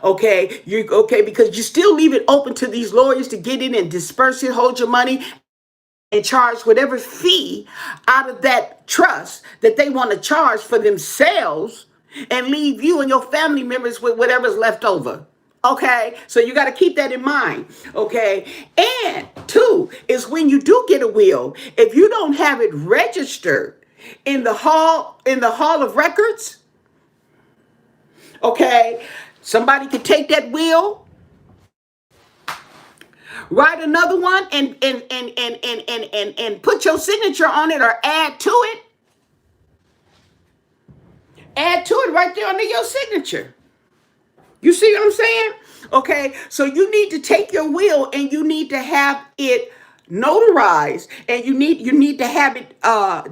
Okay, because you still leave it open to these lawyers to get in and disperse it, hold your money, and charge whatever fee out of that trust that they want to charge for themselves, and leave you and your family members with whatever's left over. Okay, so you got to keep that in mind. Okay, and two is, when you do get a will, if you don't have it registered in the hall of records, okay, somebody could take that will, write another one, and put your signature on it, or add to it right there under your signature. You see what I'm saying? Okay, so you need to take your will and you need to have it notarized, and you need to have it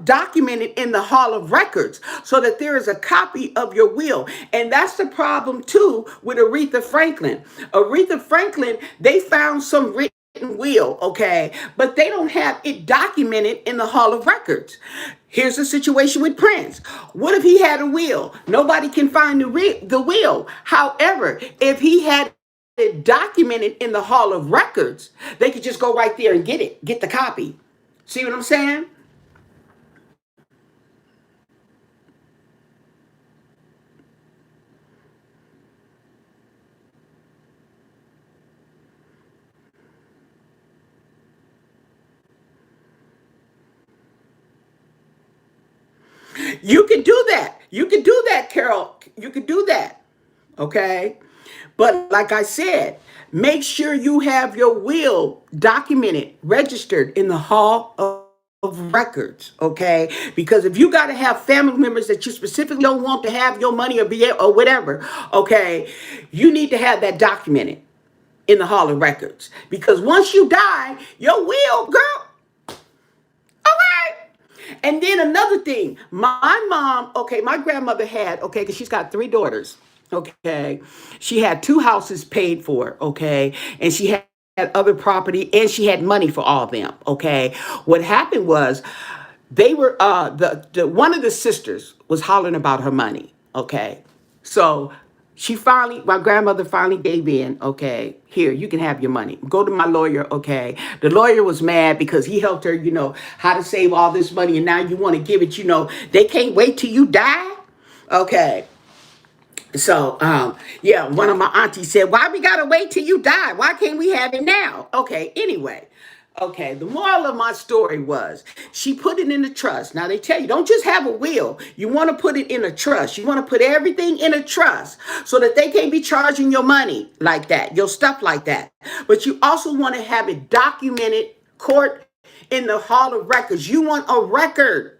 documented in the hall of records, so that there is a copy of your will. And that's the problem too with Aretha Franklin. Aretha Franklin, they found some written will, okay, but they don't have it documented in the hall of records. Here's the situation with Prince. What if he had a will? Nobody can find the will. However, if he had it documented in the hall of records, they could just go right there and get the copy. See what I'm saying? You can do that. You can do that, Carol. You can do that. Okay. But like I said, make sure you have your will documented, registered in the Hall of Records, okay? Because if you got to have family members that you specifically don't want to have your money or whatever, okay, you need to have that documented in the Hall of Records. Because once you die, your will, girl, all right. And then another thing, my mom, okay, my grandmother had, okay, because she's got three daughters, okay, she had two houses paid for, okay, and she had other property and she had money for all of them, okay. What happened was they were the one of the sisters was hollering about her money, okay. So my grandmother finally gave in. Okay, here, you can have your money. Go to my lawyer. Okay, the lawyer was mad because he helped her, how to save all this money, and now you want to give it. They can't wait till you die. Okay. So, yeah, one of my aunties said, why we gotta wait till you die? Why can't we have it now? Okay, anyway. Okay, the moral of my story was she put it in a trust. Now they tell you, don't just have a will. You want to put it in a trust. You want to put everything in a trust so that they can't be charging your money like that, your stuff like that. But you also want to have it documented, court in the Hall of Records. You want a record.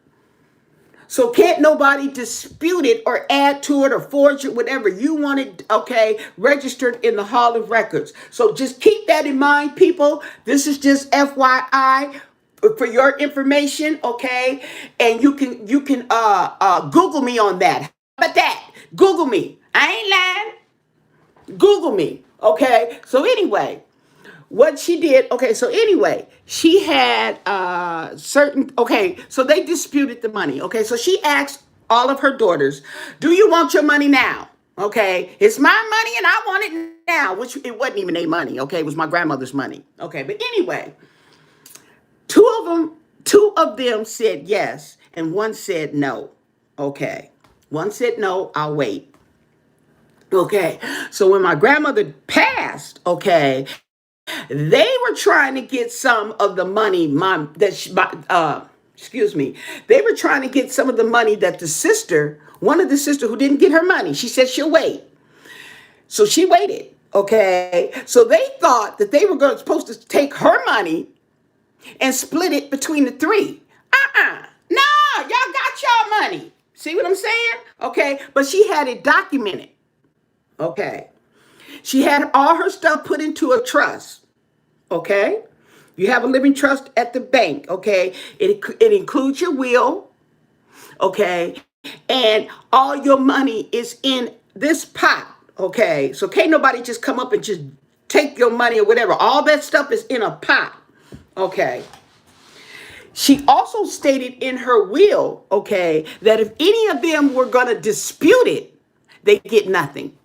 So can't nobody dispute it or add to it or forge it, whatever. You want it, okay, registered in the Hall of Records. So just keep that in mind, people. This is just FYI for your information, okay? And you can Google me on that. How about that? Google me. I ain't lying. Google me, okay? So anyway, what she did, okay, so anyway, she had okay, so they disputed the money, okay, so she asked all of her daughters, do you want your money now? Okay, it's my money and I want it now, which it wasn't even their money, okay, it was my grandmother's money, okay, but anyway, two of them said yes, and one said no, okay, one said no, I'll wait. Okay, so when my grandmother passed, okay, they were trying to get some of the money, excuse me. They were trying to get some of the money that one of the sister who didn't get her money, she said she'll wait. So she waited. Okay. So they thought that they were supposed to take her money and split it between the three. No, y'all got y'all money. See what I'm saying? Okay. But she had it documented. Okay. She had all her stuff put into a trust. Okay. You have a living trust at the bank. Okay. It includes your will. Okay. And all your money is in this pot. Okay. So can't nobody just come up and just take your money or whatever. All that stuff is in a pot. Okay. She also stated in her will, okay, that if any of them were going to dispute it, they get nothing.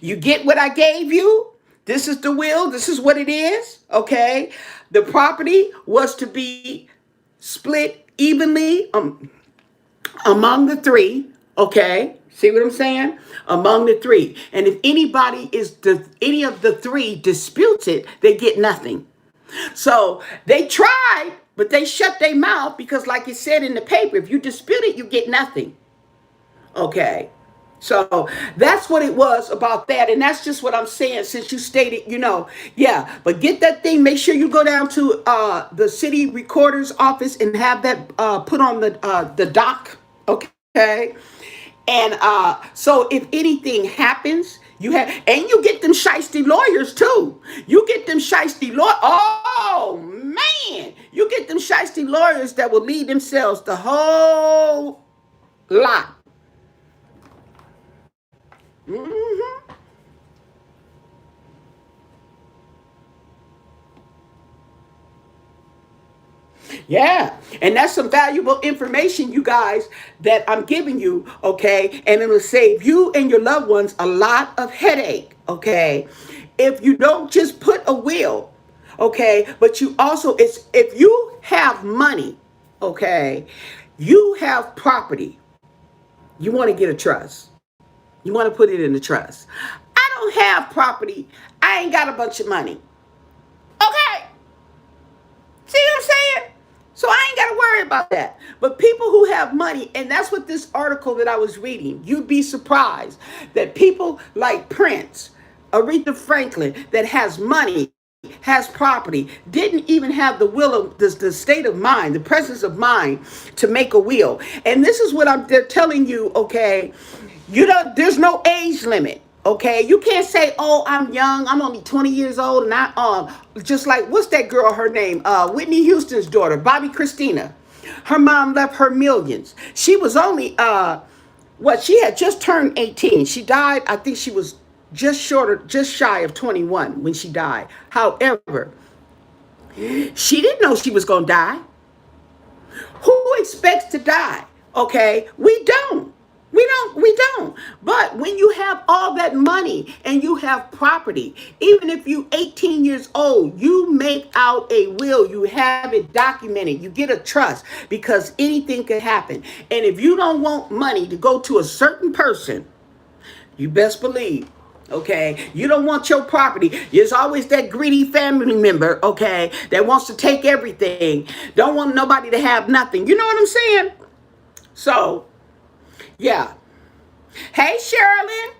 You get what I gave you? This is the will. This is what it is. Okay. The property was to be split evenly among the three. Okay. See what I'm saying? Among the three. And if any of the three disputes it, they get nothing. So they tried, but they shut their mouth because, like it said in the paper, if you dispute it, you get nothing. Okay. So that's what it was about that. And that's just what I'm saying since you stated, yeah, but get that thing. Make sure you go down to the city recorder's office and have that put on the dock. Okay. And so if anything happens, you get them shiesty lawyers too. You get them shiesty lawyers. Oh man, you get them shiesty lawyers that will lead themselves the whole lot. Mm-hmm. Yeah, and that's some valuable information, you guys, that I'm giving you, okay? And it'll save you and your loved ones a lot of headache, okay? If you don't just put a will, okay, but you also, if you have money, okay, you have property, you want to get a trust. You want to put it in the trust. I don't have property. I ain't got a bunch of money. Okay. See what I'm saying? So I ain't got to worry about that. But people who have money, and that's what this article that I was reading, you'd be surprised that people like Prince, Aretha Franklin, that has money, has property, didn't even have the will of the state of mind, the presence of mind to make a will. And this is what they're telling you, okay? You don't, there's no age limit. Okay, you can't say, "Oh, I'm young. I'm only 20 years old," and just like what's that girl? Her name, Whitney Houston's daughter, Bobby Christina. Her mom left her millions. She was only what? She had just turned 18. She died. I think she was just shy of 21 when she died. However, she didn't know she was gonna die. Who expects to die? Okay, we don't. We don't. But when you have all that money and you have property, even if you 18 years old, you make out a will, you have it documented, you get a trust because anything can happen. And if you don't want money to go to a certain person, you best believe, okay, you don't want your property. There's always that greedy family member, okay, that wants to take everything, don't want nobody to have nothing. You know what I'm saying? So, yeah. Hey, Sherilyn.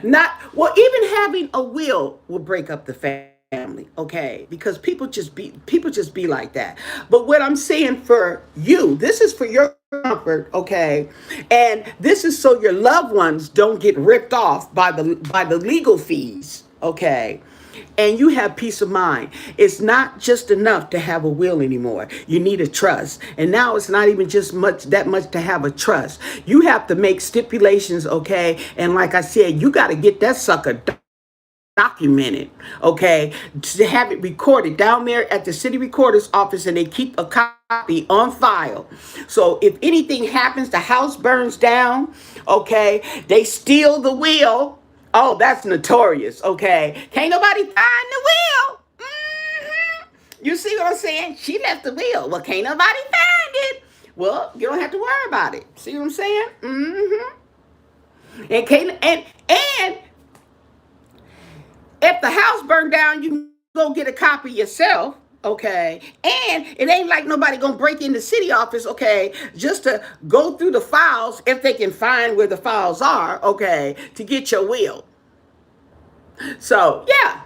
Not well. Even having a will break up the family, okay? Because people just be like that. But what I'm saying for you, this is for your comfort, okay? And this is so your loved ones don't get ripped off by the legal fees, okay? And you have peace of mind. It's not just enough to have a will anymore. You need a trust. And now it's not even just that much to have a trust. You have to make stipulations, okay? And like I said, you got to get that sucker documented, okay? To have it recorded down there at the city recorder's office, and they keep a copy on file. So if anything happens, the house burns down, okay? They steal the will. Oh, that's notorious, okay? Can't nobody find the will. You see what I'm saying? She left the will. Well, can't nobody find it. Well, you don't have to worry about it. See what I'm saying? And and if the house burned down, you can go get a copy yourself. Okay, and it ain't like nobody gonna break in the city office, okay, just to go through the files if they can find where the files are, okay, to get your will. So yeah,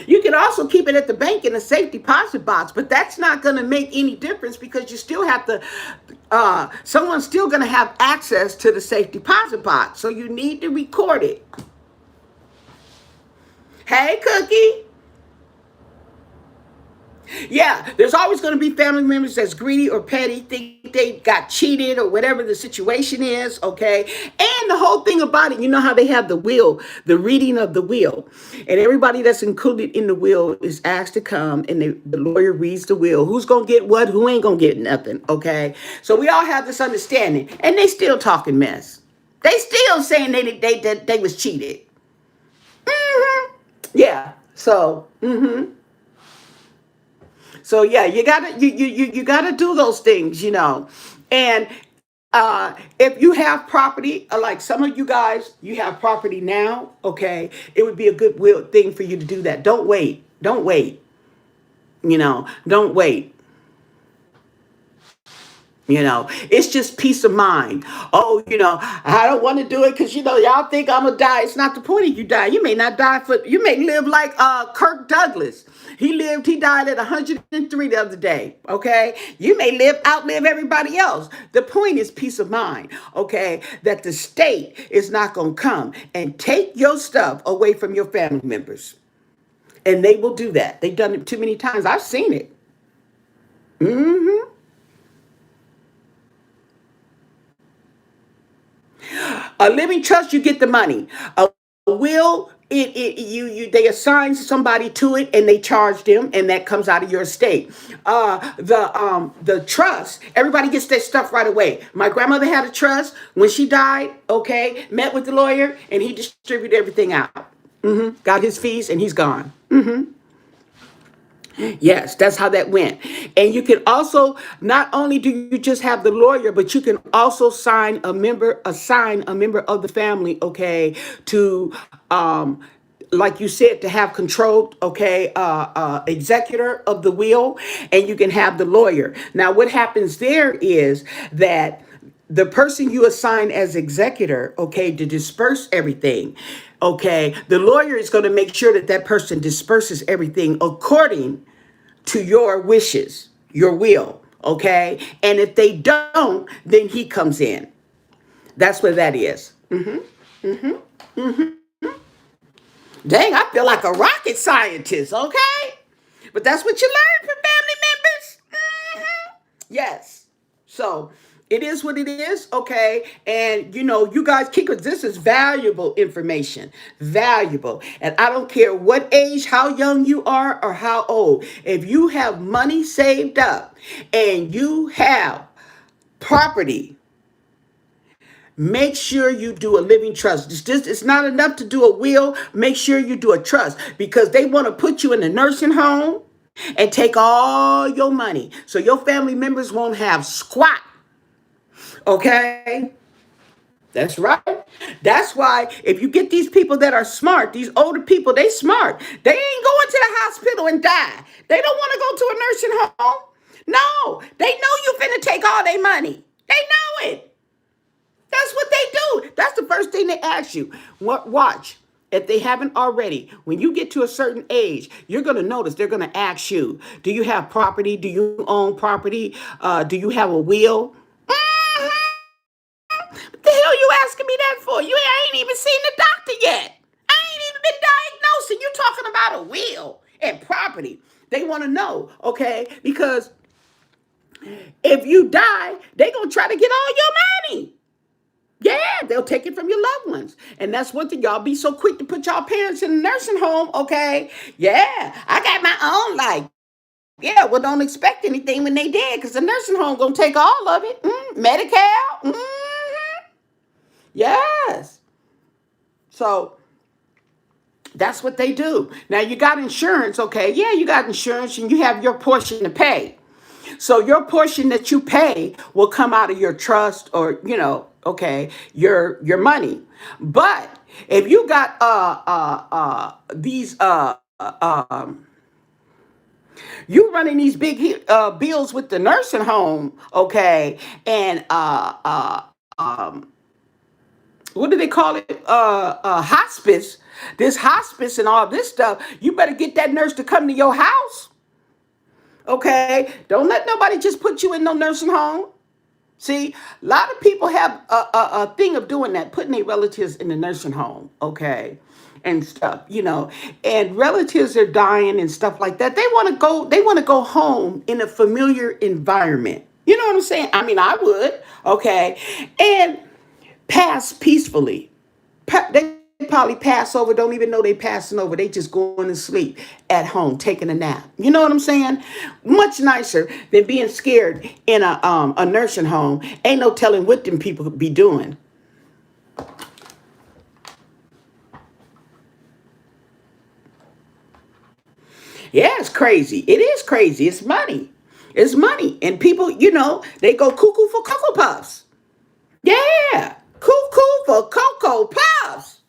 you can also keep it at the bank in a safe deposit box, but that's not going to make any difference because you still have to, someone's still going to have access to the safe deposit box. So you need to record it. Hey, Cookie. Yeah, there's always going to be family members that's greedy or petty, think they got cheated or whatever the situation is, okay? And the whole thing about it, you know how they have the will, the reading of the will. And everybody that's included in the will is asked to come, and the lawyer reads the will. Who's going to get what? Who ain't going to get nothing, okay? So we all have this understanding, and they still talking mess. They still saying they was cheated. Yeah, so, So yeah, you gotta do those things, And if you have property, like some of you guys, you have property now, okay, it would be a good thing for you to do that. Don't wait. Don't wait. Don't wait. It's just peace of mind. Oh, I don't want to do it because y'all think I'm gonna die. It's not the point of you die. You may not die you may live like Kirk Douglas. He died at 103 the other day. Okay, you may outlive everybody else. The point is peace of mind. Okay, that the state is not gonna come and take your stuff away from your family members, and they will do that. They've done it too many times. I've seen it. A living trust, you get the money. A will, they assign somebody to it and they charge them, and that comes out of your estate. The trust, everybody gets their stuff right away. My grandmother had a trust when she died. Okay, met with the lawyer and he distributed everything out. Got his fees and he's gone. Yes, that's how that went. And you can also, not only do you just have the lawyer, but you can also assign a member of the family, okay, to like you said, to have control, okay, executor of the will, and you can have the lawyer. Now, what happens there is that the person you assign as executor, okay, to disperse everything, okay, the lawyer is going to make sure that that person disperses everything according to your wishes, your will, okay? And if they don't, then he comes in. That's what that is. Dang, I feel like a rocket scientist, okay? But that's what you learn from family members. Yes. So it is what it is, okay? And you guys keep it. This is valuable information. Valuable. And I don't care what age, how young you are, or how old. If you have money saved up and you have property, make sure you do a living trust. It's not enough to do a will. Make sure you do a trust, because they want to put you in a nursing home and take all your money. So your family members won't have squat. Okay? That's right. That's why if you get these people that are smart, these older people, they smart. They ain't going to the hospital and die. They don't want to go to a nursing home. No, they know you finna take all their money. They know it. That's what they do. That's the first thing they ask you. Watch. If they haven't already, when you get to a certain age, you're going to notice they're going to ask you, do you have property? Do you own property? Do you have a will? What the hell you asking me that for? I ain't even seen the doctor yet. I ain't even been diagnosed, and you talking about a will and property. They want to know, okay? Because if you die, they going to try to get all your money. Yeah, they'll take it from your loved ones. And that's one thing. Y'all be so quick to put y'all parents in a nursing home, okay? Yeah, I got my own life. Yeah, well, don't expect anything when they dead, because the nursing home going to take all of it. Medi-Cal. Yes. So that's what they do. Now, you got insurance, okay? Yeah, you got insurance, and you have your portion to pay. So your portion that you pay will come out of your trust, or okay, your money. But if you got these you running these big bills with the nursing home, okay, and what do they call it? Hospice. This hospice and all this stuff. You better get that nurse to come to your house. Okay, don't let nobody just put you in no nursing home. See, a lot of people have a thing of doing that, putting their relatives in the nursing home, okay, and stuff, and relatives are dying and stuff like that. They want to go. They want to go home in a familiar environment. You know what I'm saying? I mean, I would, okay, and pass peacefully. They probably pass over, don't even know they passing over. They just going to sleep at home, taking a nap. You know what I'm saying? Much nicer than being scared in a nursing home. Ain't no telling what them people be doing. Yeah, it's crazy. It is crazy. It's money. It's money. And people, they go cuckoo for Cocoa Puffs. Yeah. Cuckoo for Cocoa Puffs.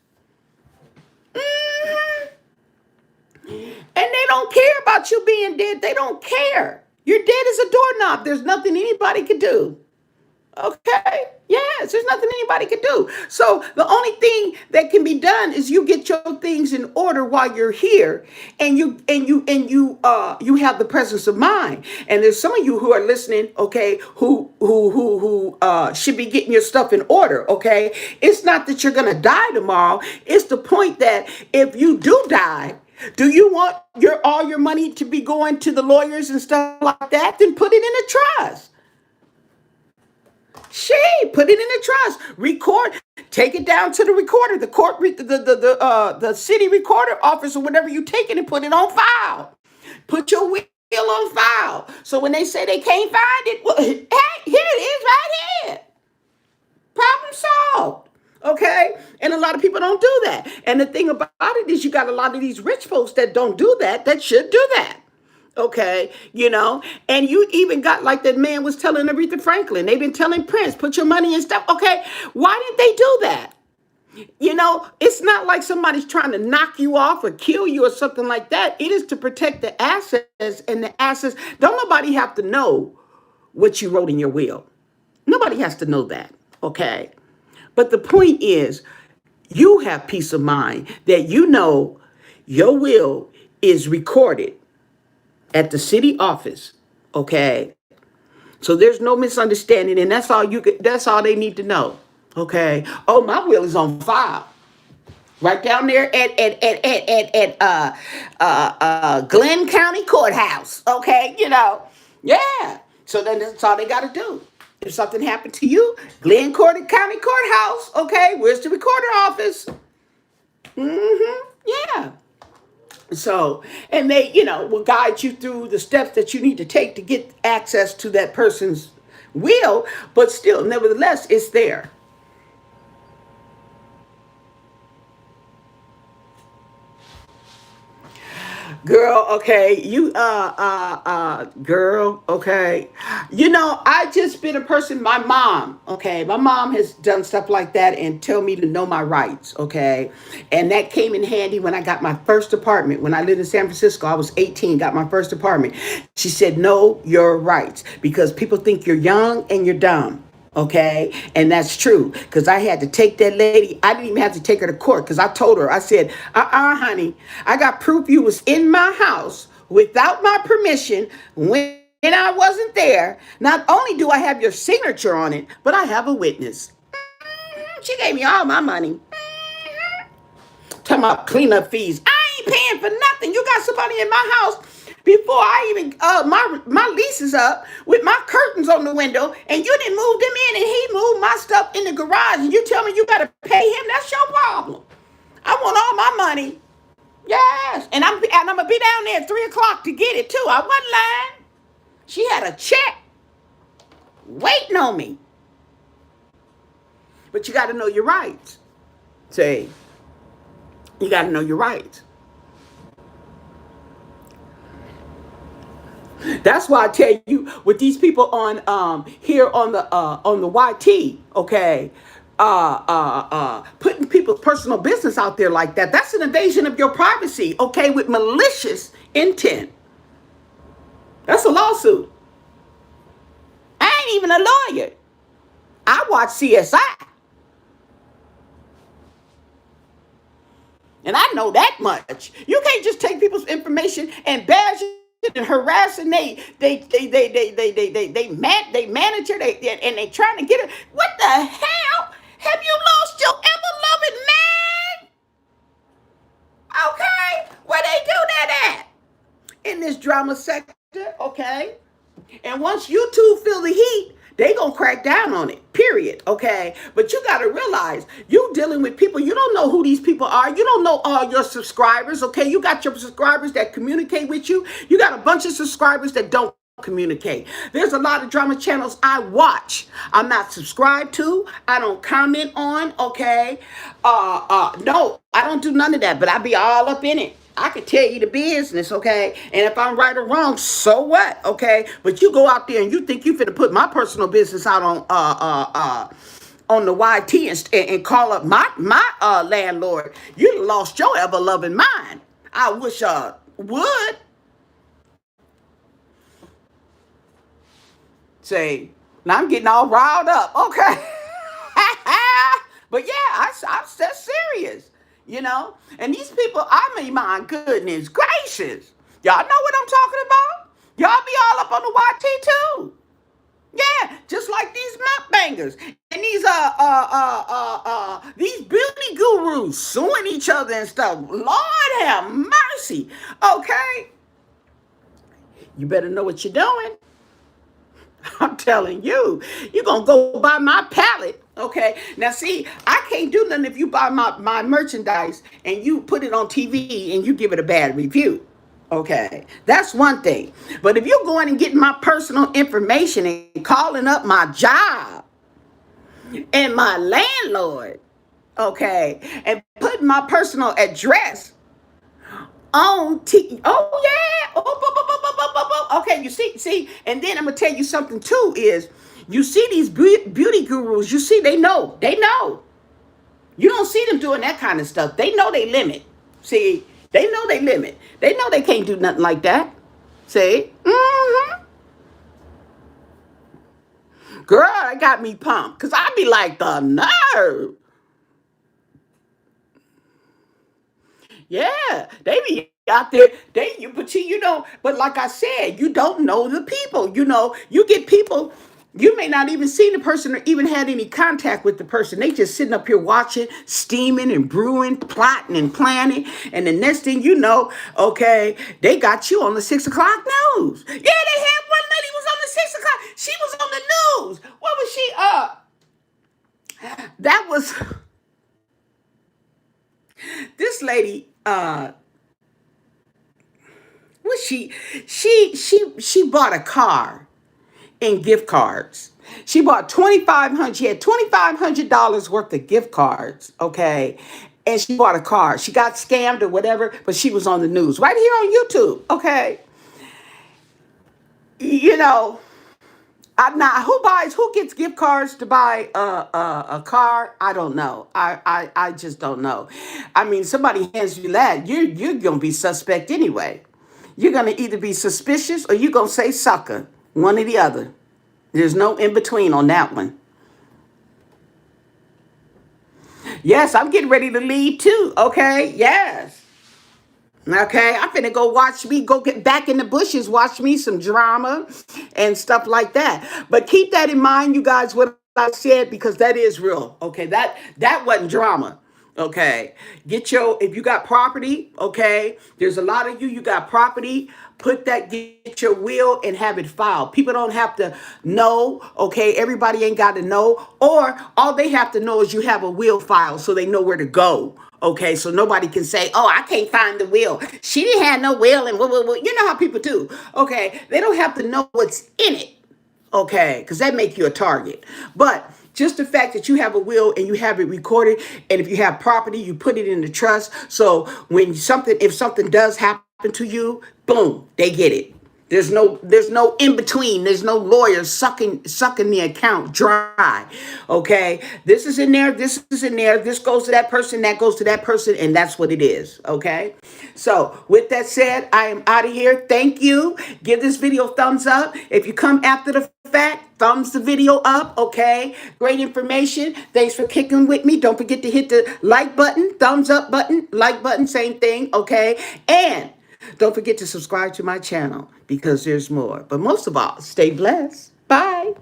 And they don't care about you being dead. They don't care. You're dead as a doorknob. There's nothing anybody can do. Okay? Yes, there's nothing anybody can do. So the only thing that can be done is you get your things in order while you're here, and you have the presence of mind. And there's some of you who are listening, okay, who should be getting your stuff in order, okay? It's not that you're gonna die tomorrow. It's the point that if you do die, do you want all your money to be going to the lawyers and stuff like that? Then put it in a trust. Put it in a trust. Record. Take it down to the recorder, the court, the city recorder office, or whatever you take it, and put it on file. Put your will on file. So when they say they can't find it, well, hey, here it is, right here. Problem solved. Okay? And a lot of people don't do that. And the thing about it is, you got a lot of these rich folks that don't do that should do that. Okay, and you even got, like that man was telling Aretha Franklin, they've been telling Prince, put your money in stuff. Okay, why did they do that? It's not like somebody's trying to knock you off or kill you or something like that. It is to protect the assets, and the assets. Don't nobody have to know what you wrote in your will. Nobody has to know that. Okay. But the point is, you have peace of mind that your will is recorded at the city office. Okay. So there's no misunderstanding, and that's all they need to know. Okay. Oh, my will is on file. Right down there at Glenn County Courthouse. Okay, yeah. So then that's all they got to do. If something happened to you, County Courthouse. Okay, where's the recorder office? Yeah. So, and they, will guide you through the steps that you need to take to get access to that person's will, but still, nevertheless, it's there. Girl, okay, girl, okay. I just been a person, my mom, okay, my mom has done stuff like that and tell me to know my rights, okay, and that came in handy when I got my first apartment. When I lived in San Francisco, I was 18, got my first apartment. She said, know your rights, because people think you're young and you're dumb. Okay, and that's true, because I had to take that lady. I didn't even have to take her to court, because I told her, I said, honey, I got proof you was in my house without my permission when I wasn't there. Not only do I have your signature on it, but I have a witness. She gave me all my money. Talking about cleanup fees. I ain't paying for nothing. You got somebody in my house before I even my lease is up with my curtains on the window, and you didn't move them in, and he moved my stuff in the garage, and you tell me you gotta pay him. That's your problem. I want all my money. Yes. And I'm gonna be down there at 3 o'clock to get it too. I wasn't lying. She had a check waiting on me. But you gotta know your rights. Say, you gotta know your rights. That's why I tell you, with these people on here on the YT, okay, putting people's personal business out there like that, that's an invasion of your privacy, okay, with malicious intent. That's a lawsuit. I ain't even a lawyer. I watch CSI. And I know that much. You can't just take people's information and badge it and harass, and they manager, and they trying to get it. What the hell? Have you lost your ever loving mind? Okay, where they do that at? In this drama sector, okay? And once you two feel the heat, they gonna crack down on it, period, okay? But you gotta realize, you dealing with people, you don't know who these people are. You don't know all your subscribers, okay? You got your subscribers that communicate with you. You got a bunch of subscribers that don't communicate. There's a lot of drama channels I watch. I'm not subscribed to. I don't comment on, okay? No, I don't do none of that, but I be all up in it. I can tell you the business, okay? And if I'm right or wrong, so what, okay? But you go out there and you think you finna put my personal business out on the YT and call up my landlord. You lost your ever loving mind. I wish would say. Now I'm getting all riled up, okay? But yeah, I'm so serious. And these people, I mean, my goodness gracious, y'all know what I'm talking about. Y'all be all up on the YT too. Yeah, just like these mukbangers and these beauty gurus suing each other and stuff. Lord have mercy. Okay, you better know what you're doing. I'm telling you, you're going to go buy my palette. Okay. Now, see, I can't do nothing if you buy my merchandise and you put it on TV and you give it a bad review. Okay. That's one thing. But if you're going and getting my personal information and calling up my job and my landlord, okay, and putting my personal address on oh yeah, okay, you see, and then I'm gonna tell you something too, is you see these beauty gurus, you see, they know You don't see them doing that kind of stuff. They know they limit. See, they know they limit. They know they can't do nothing like that. See? Girl, that got me pumped. Because I be like, the nerve. Yeah, they be out there. But you know, but like I said, you don't know the people. You know, you get people. You may not even see the person or even had any contact with the person. They just sitting up here watching, steaming and brewing, plotting and planning. And the next thing you know, okay, they got you on the 6 o'clock news. Yeah, they had one lady was on the 6 o'clock. She was on the news. What was she? That was this lady. Was she bought a car in gift cards. She bought 2,500. She had $2,500 worth of gift cards. Okay. And she bought a car. She got scammed or whatever, but she was on the news right here on YouTube. Okay. You know, now who gets gift cards to buy a car? I don't know. I just don't know. I mean, somebody hands you that, you're gonna be suspect anyway. You're gonna either be suspicious or you're gonna say sucker. One or the other. There's no in between on that one. Yes, I'm getting ready to leave too. Okay. Yes. Okay, I'm finna go get back in the bushes, watch me some drama and stuff like that. But keep that in mind, you guys, what I said, because that is real. Okay, that wasn't drama. Okay, if you got property, okay, there's a lot of you got property, get your will and have it filed. People don't have to know, okay, everybody ain't got to know, or all they have to know is you have a will filed so they know where to go. Okay, so nobody can say, "Oh, I can't find the will. She didn't have no will," and you know how people do. Okay, they don't have to know what's in it. Okay, because that make you a target. But just the fact that you have a will and you have it recorded, and if you have property, you put it in the trust. So if something does happen to you, boom, they get it. There's no in between. There's no lawyer sucking the account dry. Okay. This is in there. This is in there. This goes to that person. That goes to that person. And that's what it is. Okay. So with that said, I am out of here. Thank you. Give this video a thumbs up. If you come after the fact, thumbs the video up. Okay. Great information. Thanks for kicking with me. Don't forget to hit the like button, thumbs up button, like button, same thing. Okay. And don't forget to subscribe to my channel because there's more. But most of all, stay blessed. Bye.